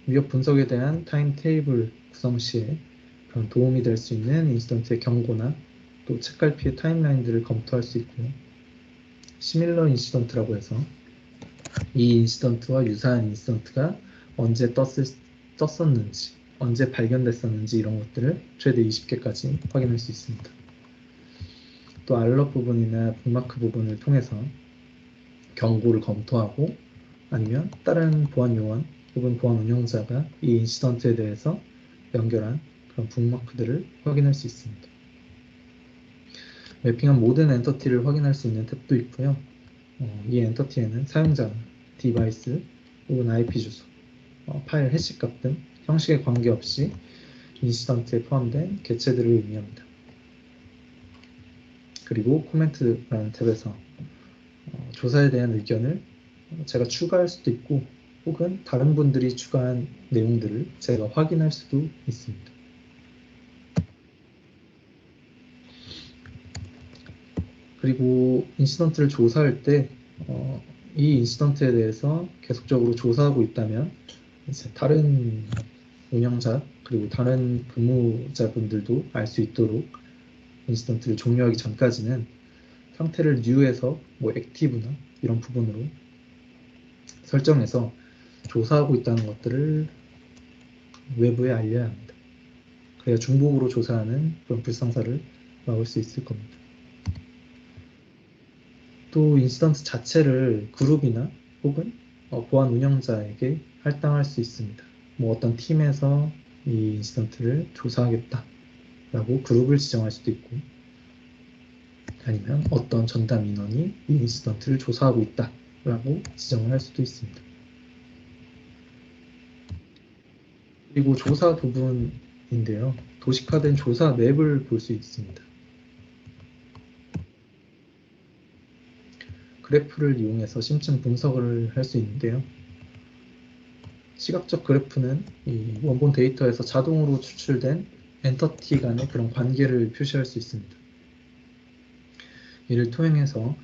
위협 분석에 대한 타임 테이블 구성 시에 그런 도움이 될 수 있는 인시던트의 경고나 또 책갈피의 타임라인들을 검토할 수 있고요. 시밀러 인시던트라고 해서 이 인시던트와 유사한 인시던트가 언제 떴었는지, 언제 발견됐었는지 이런 것들을 최대 20개까지 확인할 수 있습니다. 또 알럿 부분이나 북마크 부분을 통해서 경고를 검토하고 아니면 다른 보안 요원 혹은 보안 운영자가 이 인시던트에 대해서 연결한 그런 북마크들을 확인할 수 있습니다. 매핑한 모든 엔터티를 확인할 수 있는 탭도 있고요. 이 엔터티에는 사용자, 디바이스, 혹은 IP 주소, 파일 해시값 등 형식에 관계없이 인시던트에 포함된 개체들을 의미합니다. 그리고 코멘트라는 탭에서 조사에 대한 의견을 제가 추가할 수도 있고 혹은 다른 분들이 추가한 내용들을 제가 확인할 수도 있습니다. 그리고 인시던트를 조사할 때 이 인시던트에 대해서 계속적으로 조사하고 있다면 이제 다른 운영자 그리고 다른 근무자분들도 알 수 있도록 인시던트를 종료하기 전까지는 상태를 new에서 뭐 active나 이런 부분으로 설정해서 조사하고 있다는 것들을 외부에 알려야 합니다. 그래야 중복으로 조사하는 그런 불상사를 막을 수 있을 겁니다. 또 인시던트 자체를 그룹이나 혹은 보안 운영자에게 할당할 수 있습니다. 뭐 어떤 팀에서 이 인시던트를 조사하겠다 라고 그룹을 지정할 수도 있고, 아니면 어떤 전담 인원이 이 인시던트를 조사하고 있다 라고 지정을 할 수도 있습니다. 그리고 조사 부분인데요. 도식화된 조사 맵을 볼 수 있습니다. 그래프를 이용해서 심층 분석을 할 수 있는데요. 시각적 그래프는 이 원본 데이터에서 자동으로 추출된 엔터티 간의 그런 관계를 표시할 수 있습니다. 이를 통해서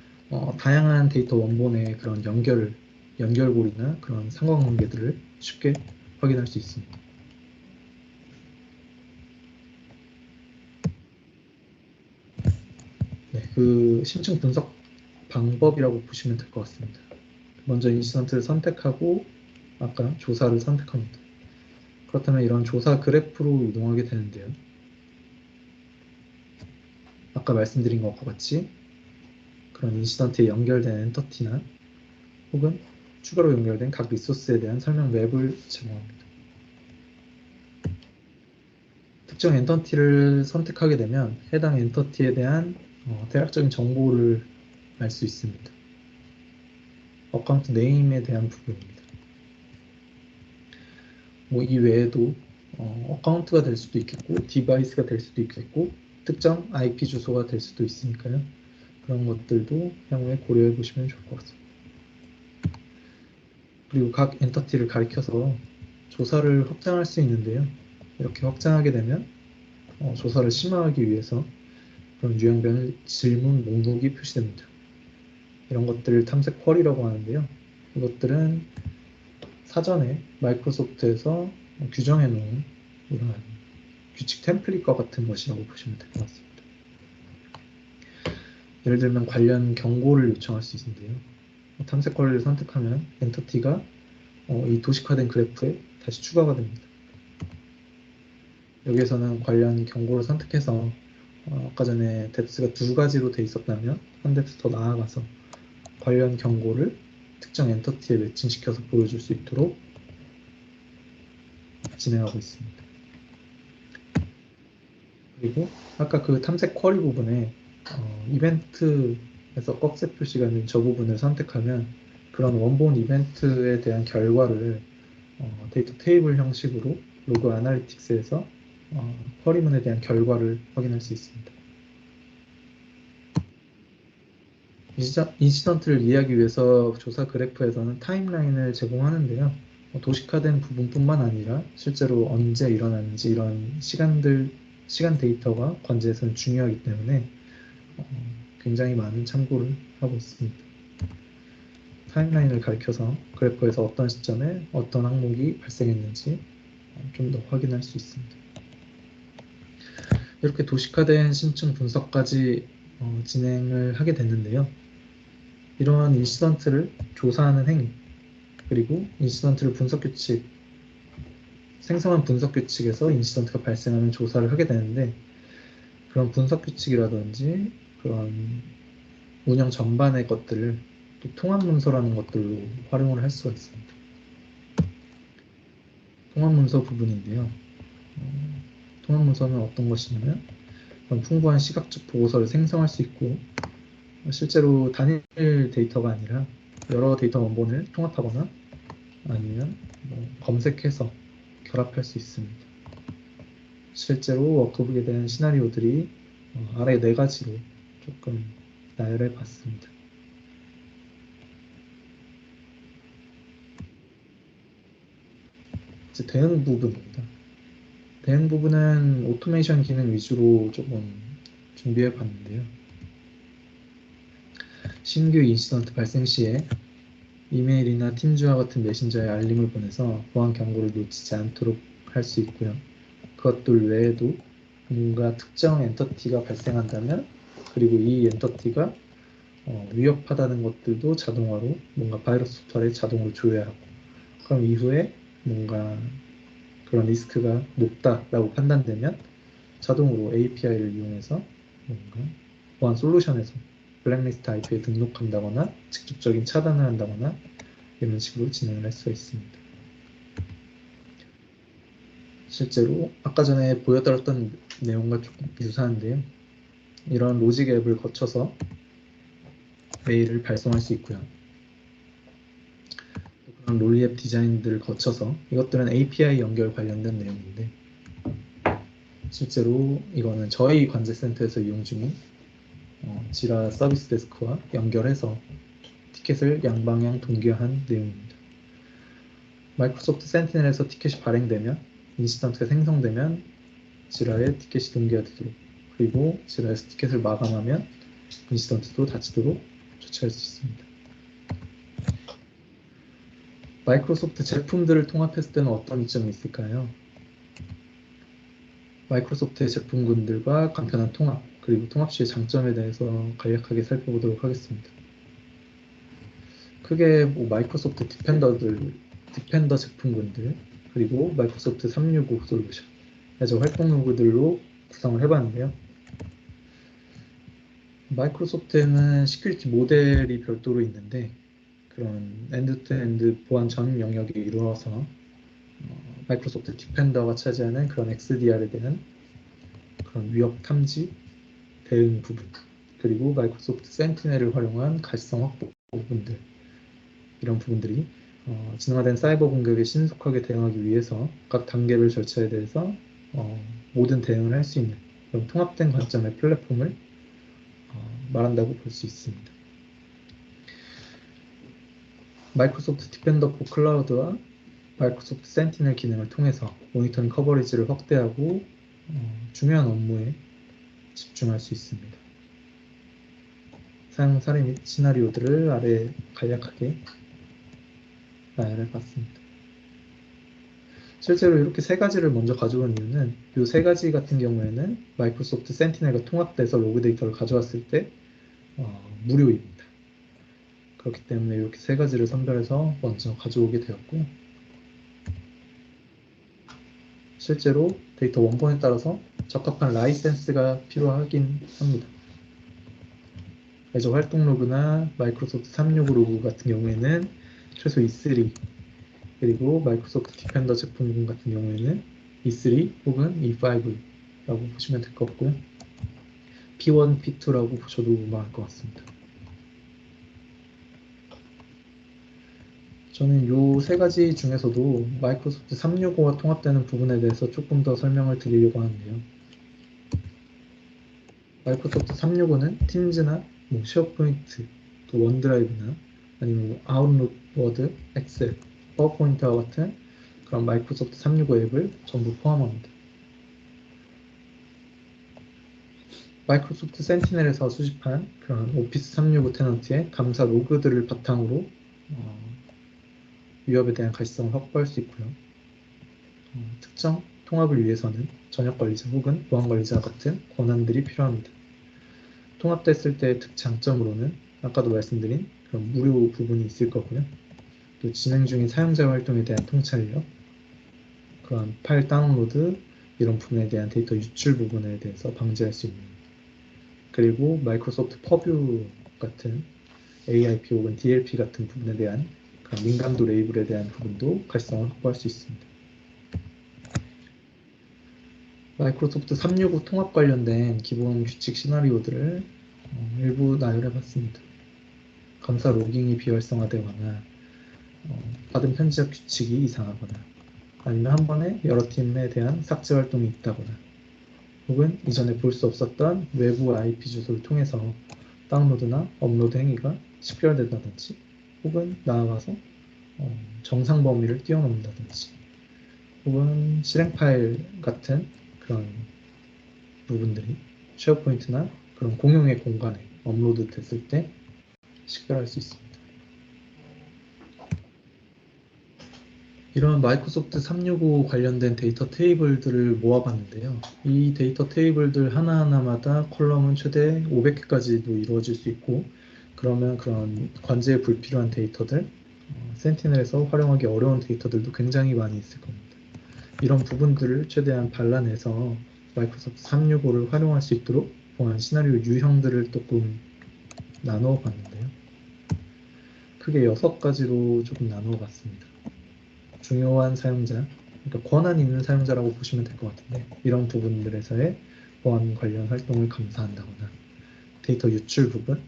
다양한 데이터 원본의 그런 연결고리나 그런 상관관계들을 쉽게 확인할 수 있습니다. 네, 그 심층 분석 방법이라고 보시면 될 것 같습니다. 먼저 인시던트를 선택하고 아까 조사를 선택합니다. 그렇다면 이런 조사 그래프로 이동하게 되는데요. 아까 말씀드린 것과 같이 그런 인시던트에 연결된 엔터티나 혹은 추가로 연결된 각 리소스에 대한 설명 맵을 제공합니다. 특정 엔터티를 선택하게 되면 해당 엔터티에 대한 대략적인 정보를 알 수 있습니다. 어카운트 네임에 대한 부분입니다. 뭐 이 외에도 어카운트가 될 수도 있겠고 디바이스가 될 수도 있겠고 특정 IP 주소가 될 수도 있으니까요. 그런 것들도 향후에 고려해 보시면 좋을 것 같습니다. 그리고 각 엔터티를 가리켜서 조사를 확장할 수 있는데요. 이렇게 확장하게 되면 조사를 심화하기 위해서 그런 유형별 질문 목록이 표시됩니다. 이런 것들을 탐색 쿼리라고 하는데요. 이것들은 사전에 마이크로소프트에서 규정해 놓은 이러한 규칙 템플릿과 같은 것이라고 보시면 될 것 같습니다. 예를 들면 관련 경고를 요청할 수 있는데요. 탐색 쿼리를 선택하면 엔터티가 이 도식화된 그래프에 다시 추가가 됩니다. 여기에서는 관련 경고를 선택해서 아까 전에 뎁스가 두 가지로 돼 있었다면 한 뎁스 더 나아가서 관련 경고를 특정 엔터티에 매칭시켜서 보여줄 수 있도록 진행하고 있습니다. 그리고 아까 그 탐색 쿼리 부분에 이벤트에서 꺽쇠 표시가 있는 저 부분을 선택하면 그런 원본 이벤트에 대한 결과를 데이터 테이블 형식으로 로그 아날리틱스에서 쿼리문에 대한 결과를 확인할 수 있습니다. 인시던트를 이해하기 위해서 조사 그래프에서는 타임라인을 제공하는데요. 도식화된 부분뿐만 아니라 실제로 언제 일어나는지 이런 시간 데이터가 관제에서는 중요하기 때문에 굉장히 많은 참고를 하고 있습니다. 타임라인을 가리켜서 그래프에서 어떤 시점에 어떤 항목이 발생했는지 좀 더 확인할 수 있습니다. 이렇게 도식화된 심층 분석까지 진행을 하게 됐는데요. 이러한 인시던트를 조사하는 행위, 그리고 인시던트를 생성한 분석 규칙에서 인시던트가 발생하면 조사를 하게 되는데, 그런 분석 규칙이라든지 그런 운영 전반의 것들을 또 통합 문서라는 것들로 활용을 할 수가 있습니다. 통합 문서 부분인데요. 통합 문서는 어떤 것이냐면 그런 풍부한 시각적 보고서를 생성할 수 있고, 실제로 단일 데이터가 아니라 여러 데이터 원본을 통합하거나 아니면 검색해서 결합할 수 있습니다. 실제로 워크북에 대한 시나리오들이 아래 네 가지로 조금 나열해 봤습니다. 이제 대응 부분입니다. 대응 부분은 오토메이션 기능 위주로 조금 준비해 봤는데요. 신규 인시던트 발생 시에 이메일이나 팀즈와 같은 메신저에 알림을 보내서 보안 경고를 놓치지 않도록 할 수 있고요. 그것들 외에도 뭔가 특정 엔터티가 발생한다면, 그리고 이 엔터티가 위협하다는 것들도 자동화로 뭔가 바이러스 소프트웨어를 자동으로 조회하고 그럼 이후에 뭔가 그런 리스크가 높다라고 판단되면 자동으로 API를 이용해서 뭔가 보안 솔루션에서 블랙리스트 IP에 등록한다거나 직접적인 차단을 한다거나 이런 식으로 진행을 할 수가 있습니다. 실제로 아까 전에 보여드렸던 내용과 조금 유사한데요. 이런 로직 앱을 거쳐서 메일을 발송할 수 있고요. 그런 롤리앱 디자인들을 거쳐서 이것들은 API 연결 관련된 내용인데 실제로 이거는 저희 관제센터에서 이용 중인 지라 서비스 데스크와 연결해서 티켓을 양방향 동기화한 내용입니다. 마이크로소프트 센티넬에서 티켓이 발행되면 인시던트가 생성되면 지라에 티켓이 동기화되도록 그리고 지라에서 티켓을 마감하면 인시던트도 닫히도록 조치할 수 있습니다. 마이크로소프트 제품들을 통합했을 때는 어떤 이점이 있을까요? 마이크로소프트의 제품군들과 간편한 통합, 그리고 통합 시의 장점에 대해서 간략하게 살펴보도록 하겠습니다. 크게 마이크로소프트 디펜더 제품군들, 그리고 마이크로소프트 365 솔루션, 애저 활동 로그들로 구성을 해봤는데요. 마이크로소프트에는 시큐리티 모델이 별도로 있는데 그런 엔드-투-엔드 보안 전 영역이 이루어서 마이크로소프트 디펜더가 차지하는 그런 XDR에 대한 그런 위협 탐지 대응 부분 그리고 마이크로소프트 센티넬을 활용한 가시성 확보 부분들 이런 부분들이 진화된 사이버 공격에 신속하게 대응하기 위해서 각 단계별 절차에 대해서 모든 대응을 할 수 있는 그런 통합된 관점의 플랫폼을 말한다고 볼 수 있습니다. 마이크로소프트 디펜더 포 클라우드와 마이크로소프트 센티넬 기능을 통해서 모니터링 커버리지를 확대하고 중요한 업무에 집중할 수 있습니다. 사용 사례 및 시나리오들을 아래 간략하게 나열해 봤습니다. 실제로 이렇게 세 가지를 먼저 가져온 이유는 이 세 가지 같은 경우에는 마이크로소프트 센티넬과 통합돼서 로그 데이터를 가져왔을 때 무료입니다. 그렇기 때문에 이렇게 세 가지를 선별해서 먼저 가져오게 되었고요. 실제로 데이터 원본에 따라서 적합한 라이센스가 필요하긴 합니다. 애저 활동 로그나 마이크로소프트 365 로그 같은 경우에는 최소 E3 그리고 마이크로소프트 디펜더 제품군 같은 경우에는 E3 혹은 E5라고 보시면 될 것 같고요. P1, P2라고 보셔도 무방할 것 같습니다. 저는 이 세 가지 중에서도 마이크로소프트 365와 통합되는 부분에 대해서 조금 더 설명을 드리려고 하는데요. 마이크로소프트 365는 팀즈나 쉐어포인트, 또 원드라이브나 아니면 아웃룩, 워드, 엑셀, 파워포인트와 같은 그런 마이크로소프트 365 앱을 전부 포함합니다. 마이크로소프트 센티넬에서 수집한 그런 오피스 365 테넌트의 감사 로그들을 바탕으로 위협에 대한 가시성을 확보할 수 있고요. 특정 통합을 위해서는 전역 관리자 혹은 보안 관리자 같은 권한들이 필요합니다. 통합됐을 때의 특장점으로는 아까도 말씀드린 그런 무료 부분이 있을 거고요. 또 진행 중인 사용자 활동에 대한 통찰력, 그런 파일 다운로드 이런 부분에 대한 데이터 유출 부분에 대해서 방지할 수 있는 그리고 마이크로소프트 퍼뷰 같은 AIP 혹은 DLP 같은 부분에 대한 그런 민감도 레이블에 대한 부분도 가시성을 확보할 수 있습니다. 마이크로소프트 365 통합 관련된 기본 규칙 시나리오들을 일부 나열해봤습니다. 감사 로깅이 비활성화되거나 받은 편지적 규칙이 이상하거나 아니면 한 번에 여러 팀에 대한 삭제 활동이 있다거나 혹은 이전에 볼 수 없었던 외부 IP 주소를 통해서 다운로드나 업로드 행위가 식별된다든지 혹은 나아가서 정상 범위를 뛰어넘는다든지 혹은 실행 파일 같은 그런 부분들이 쉐어포인트나 그런 공용의 공간에 업로드 됐을 때 식별할 수 있습니다. 이런 마이크로소프트 365 관련된 데이터 테이블들을 모아봤는데요. 이 데이터 테이블들 하나하나마다 컬럼은 최대 500개까지도 이루어질 수 있고 그러면 그런 관제에 불필요한 데이터들, 센티넬에서 활용하기 어려운 데이터들도 굉장히 많이 있을 겁니다. 이런 부분들을 최대한 발라내서 마이크로소프트 365를 활용할 수 있도록 보안 시나리오 유형들을 조금 나누어 봤는데요. 크게 6가지로 조금 나누어 봤습니다. 중요한 사용자, 그러니까 권한 있는 사용자라고 보시면 될 것 같은데, 이런 부분들에서의 보안 관련 활동을 감사한다거나 데이터 유출 부분,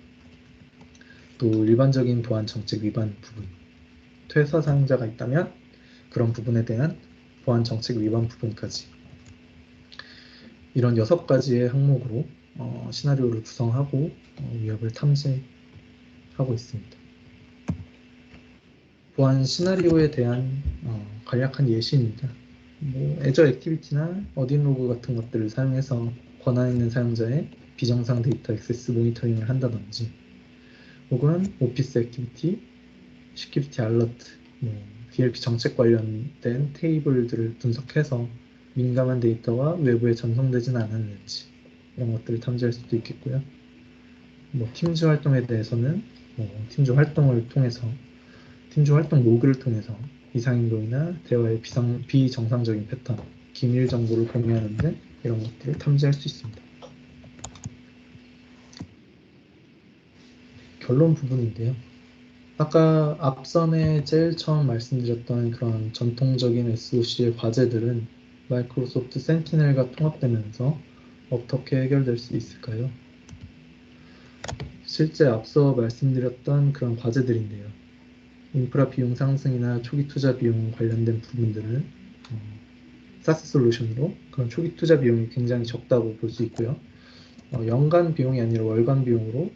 또 일반적인 보안 정책 위반 부분, 퇴사 사용자가 있다면 그런 부분에 대한 보안 정책 위반 부분까지, 이런 6가지의 항목으로 시나리오를 구성하고 위협을 탐지하고 있습니다. 보안 시나리오에 대한 간략한 예시입니다. 뭐 애저 액티비티나 어딘 로그 같은 것들을 사용해서 권한 있는 사용자의 비정상 데이터 액세스 모니터링을 한다든지, 혹은 오피스 액티비티, 시큐리티 알러트, DLP 정책 관련된 테이블들을 분석해서 민감한 데이터가 외부에 전송되지는 않았는지 이런 것들을 탐지할 수도 있겠고요. 팀즈 활동에 대해서는 팀즈 활동을 통해서 팀즈 활동 로그를 통해서 이상행동이나 대화의 비정상적인 패턴, 기밀 정보를 공유하는 등 이런 것들을 탐지할 수 있습니다. 결론 부분인데요. 아까 앞선에 제일 처음 말씀드렸던 그런 전통적인 SOC의 과제들은 마이크로소프트 센티넬과 통합되면서 어떻게 해결될 수 있을까요? 실제 앞서 말씀드렸던 그런 과제들인데요. 인프라 비용 상승이나 초기 투자 비용 관련된 부분들을 사스 솔루션으로 그런 초기 투자 비용이 굉장히 적다고 볼 수 있고요. 연간 비용이 아니라 월간 비용으로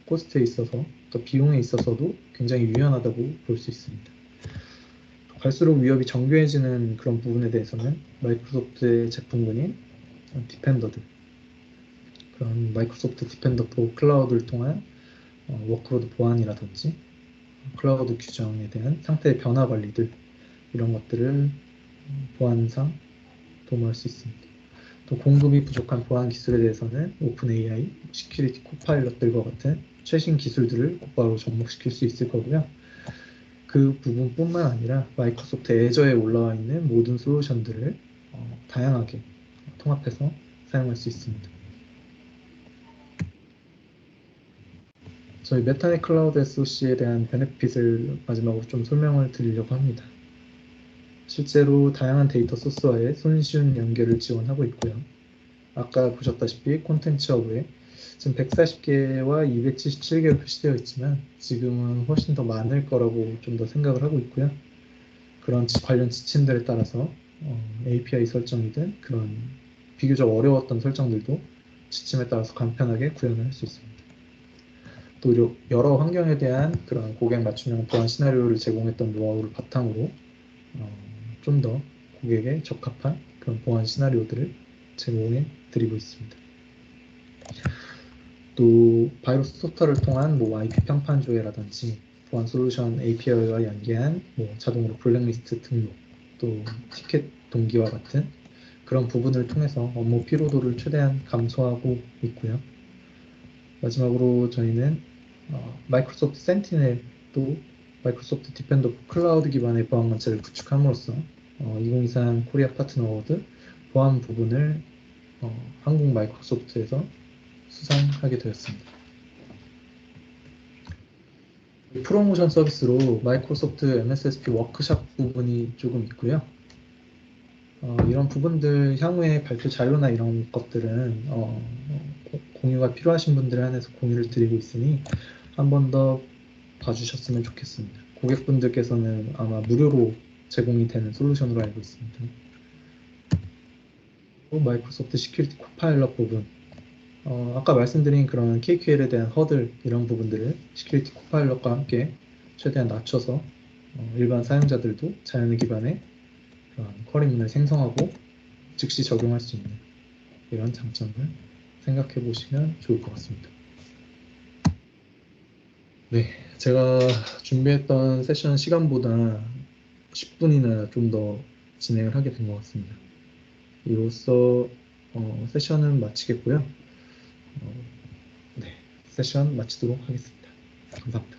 코스트에 있어서, 또 비용에 있어서도 굉장히 유연하다고 볼 수 있습니다. 갈수록 위협이 정교해지는 그런 부분에 대해서는 마이크로소프트의 제품군인 디펜더들, 그런 마이크로소프트 디펜더 프로 클라우드를 통한 워크로드 보안이라든지 클라우드 규정에 대한 상태의 변화 관리들, 이런 것들을 보안상 도모할 수 있습니다. 또 공급이 부족한 보안 기술에 대해서는 오픈 AI, 시큐리티 코파일럿들과 같은 최신 기술들을 곧바로 접목시킬 수 있을 거고요. 그 부분뿐만 아니라 마이크로소프트 애저에 올라와 있는 모든 솔루션들을 다양하게 통합해서 사용할 수 있습니다. 저희 메타넷 클라우드 SOC에 대한 베네핏을 마지막으로 좀 설명을 드리려고 합니다. 실제로 다양한 데이터 소스와의 손쉬운 연결을 지원하고 있고요. 아까 보셨다시피 콘텐츠 허브에 지금 140개와 277개로 표시되어 있지만 지금은 훨씬 더 많을 거라고 좀 더 생각을 하고 있고요. 그런 관련 지침들에 따라서 API 설정이든 그런 비교적 어려웠던 설정들도 지침에 따라서 간편하게 구현을 할 수 있습니다. 또 여러 환경에 대한 그런 고객 맞춤형 보안 시나리오를 제공했던 노하우를 바탕으로 좀 더 고객에 적합한 그런 보안 시나리오들을 제공해 드리고 있습니다. 또 바이러스 소프트를 통한 IP 평판 조회라든지 보안 솔루션 API와 연계한 자동으로 블랙리스트 등록, 또 티켓 동기와 같은 그런 부분을 통해서 업무 피로도를 최대한 감소하고 있고요. 마지막으로 저희는 마이크로소프트 센티넬 또 마이크로소프트 디펜더 클라우드 기반의 보안 관찰을 구축함으로써 2023 코리아 파트너 어워드 보안 부분을 한국 마이크로소프트에서 수상하게 되었습니다. 프로모션 서비스로 마이크로소프트 MSSP 워크샵 부분이 조금 있고요. 이런 부분들 향후에 발표 자료나 이런 것들은 공유가 필요하신 분들에 한해서 공유를 드리고 있으니 한 번 더 봐주셨으면 좋겠습니다. 고객분들께서는 아마 무료로 제공이 되는 솔루션으로 알고 있습니다. 또 마이크로소프트 시큐리티 코파일럿 부분, 아까 말씀드린 그런 KQL에 대한 허들, 이런 부분들을 시큐리티 코파일럿과 함께 최대한 낮춰서 일반 사용자들도 자연의 기반의 쿼리문을 생성하고 즉시 적용할 수 있는 이런 장점을 생각해 보시면 좋을 것 같습니다. 네, 제가 준비했던 세션 시간보다 10분이나 좀 더 진행을 하게 된 것 같습니다. 이로써 세션은 마치겠고요. 네, 세션 마치도록 하겠습니다. 감사합니다.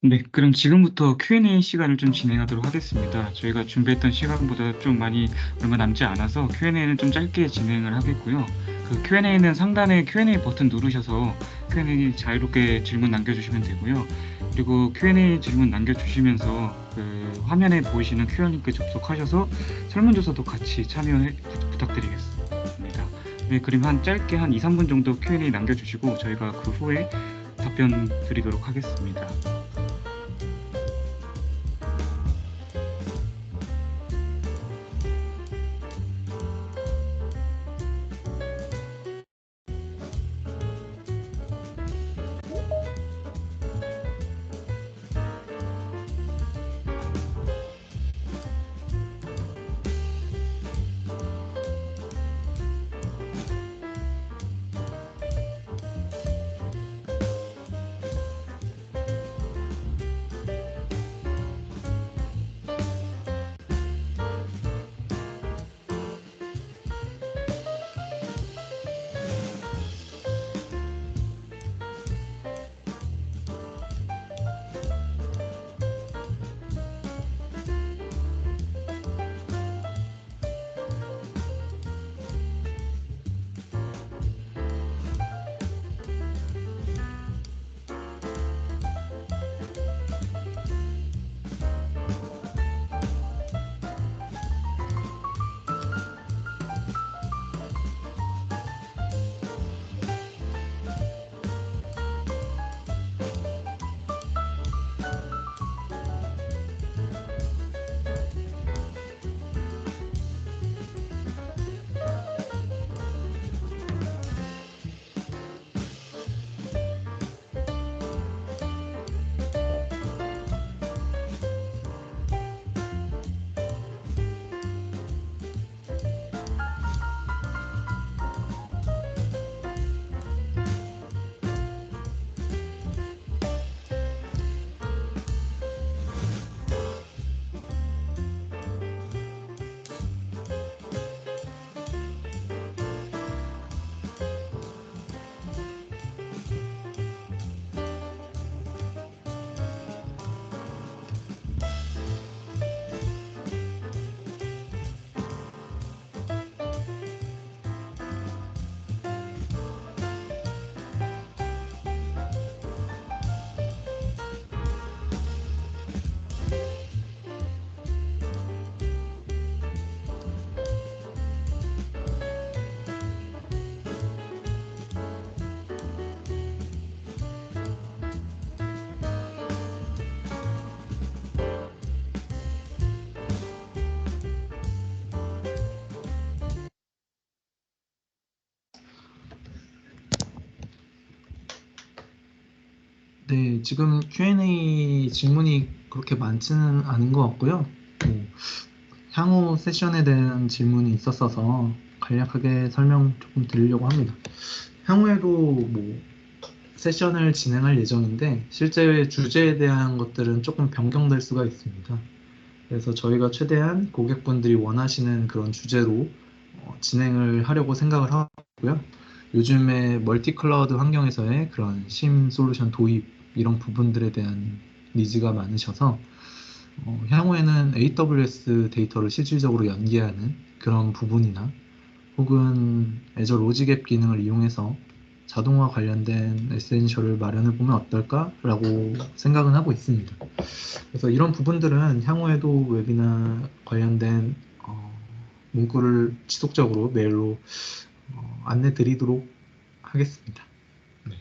네, 그럼 지금부터 Q&A 시간을 좀 진행하도록 하겠습니다. 저희가 준비했던 시간보다 좀 많이 얼마 남지 않아서 Q&A는 좀 짧게 진행을 하겠고요. 그 Q&A는 상단에 Q&A 버튼 누르셔서 Q&A 자유롭게 질문 남겨주시면 되고요. 그리고 Q&A 질문 남겨주시면서 그 화면에 보이시는 QR 링크 접속하셔서 설문조사도 같이 참여 부탁드리겠습니다. 네, 그럼 짧게 한 2, 3분 정도 Q&A 남겨주시고 저희가 그 후에 답변 드리도록 하겠습니다. 네, 지금 Q&A 질문이 그렇게 많지는 않은 것 같고요. 뭐, 향후 세션에 대한 질문이 있었어서 간략하게 설명 조금 드리려고 합니다. 향후에도 뭐 세션을 진행할 예정인데 실제 주제에 대한 것들은 조금 변경될 수가 있습니다. 그래서 저희가 최대한 고객분들이 원하시는 그런 주제로 진행을 하려고 생각을 하고요. 요즘에 멀티 클라우드 환경에서의 그런 심 솔루션 도입 이런 부분들에 대한 니즈가 많으셔서 향후에는 AWS 데이터를 실질적으로 연계하는 그런 부분이나 혹은 애저 로직앱 기능을 이용해서 자동화 관련된 에센셜을 마련해 보면 어떨까라고 생각은 하고 있습니다. 그래서 이런 부분들은 향후에도 웹이나 관련된 문구를 지속적으로 메일로 안내 드리도록 하겠습니다. 네.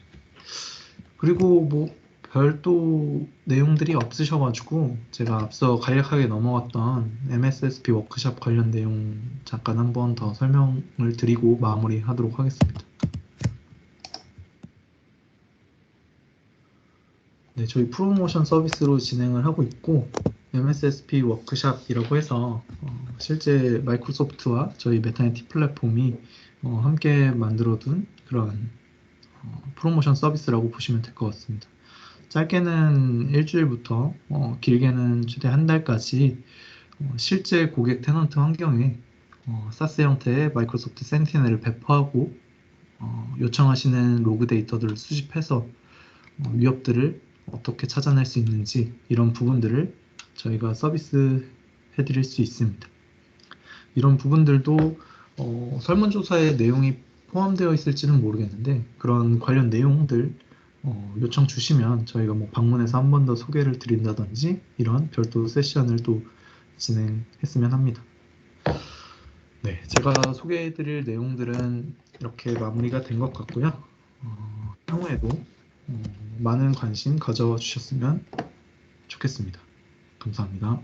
그리고 뭐 별도 내용들이 없으셔가지고 제가 앞서 간략하게 넘어갔던 MSSP 워크샵 관련 내용 잠깐 한번 더 설명을 드리고 마무리하도록 하겠습니다. 네, 저희 프로모션 서비스로 진행을 하고 있고 MSSP 워크샵이라고 해서 실제 마이크로소프트와 저희 메타네티 플랫폼이 함께 만들어둔 그런 프로모션 서비스라고 보시면 될 것 같습니다. 짧게는 일주일부터 길게는 최대 한 달까지 실제 고객 테넌트 환경에 사스 형태의 마이크로소프트 센티넬을 배포하고 요청하시는 로그 데이터들을 수집해서 위협들을 어떻게 찾아낼 수 있는지 이런 부분들을 저희가 서비스 해드릴 수 있습니다. 이런 부분들도 설문조사에 내용이 포함되어 있을지는 모르겠는데 그런 관련 내용들 요청 주시면 저희가 뭐 방문해서 한 번 더 소개를 드린다든지 이런 별도 세션을 또 진행했으면 합니다. 네, 제가 소개해드릴 내용들은 이렇게 마무리가 된 것 같고요. 향후에도 어, 많은 관심 가져주셨으면 좋겠습니다. 감사합니다.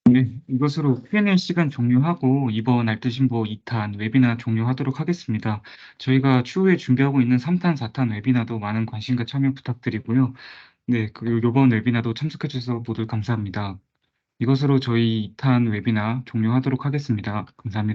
네, 이것으로 Q&A 시간 종료하고 이번 알뜰신보 2탄 웨비나 종료하도록 하겠습니다. 저희가 추후에 준비하고 있는 3탄, 4탄 웨비나도 많은 관심과 참여 부탁드리고요. 네, 이번 웨비나도 참석해 주셔서 모두 감사합니다. 이것으로 저희 2탄 웨비나 종료하도록 하겠습니다. 감사합니다.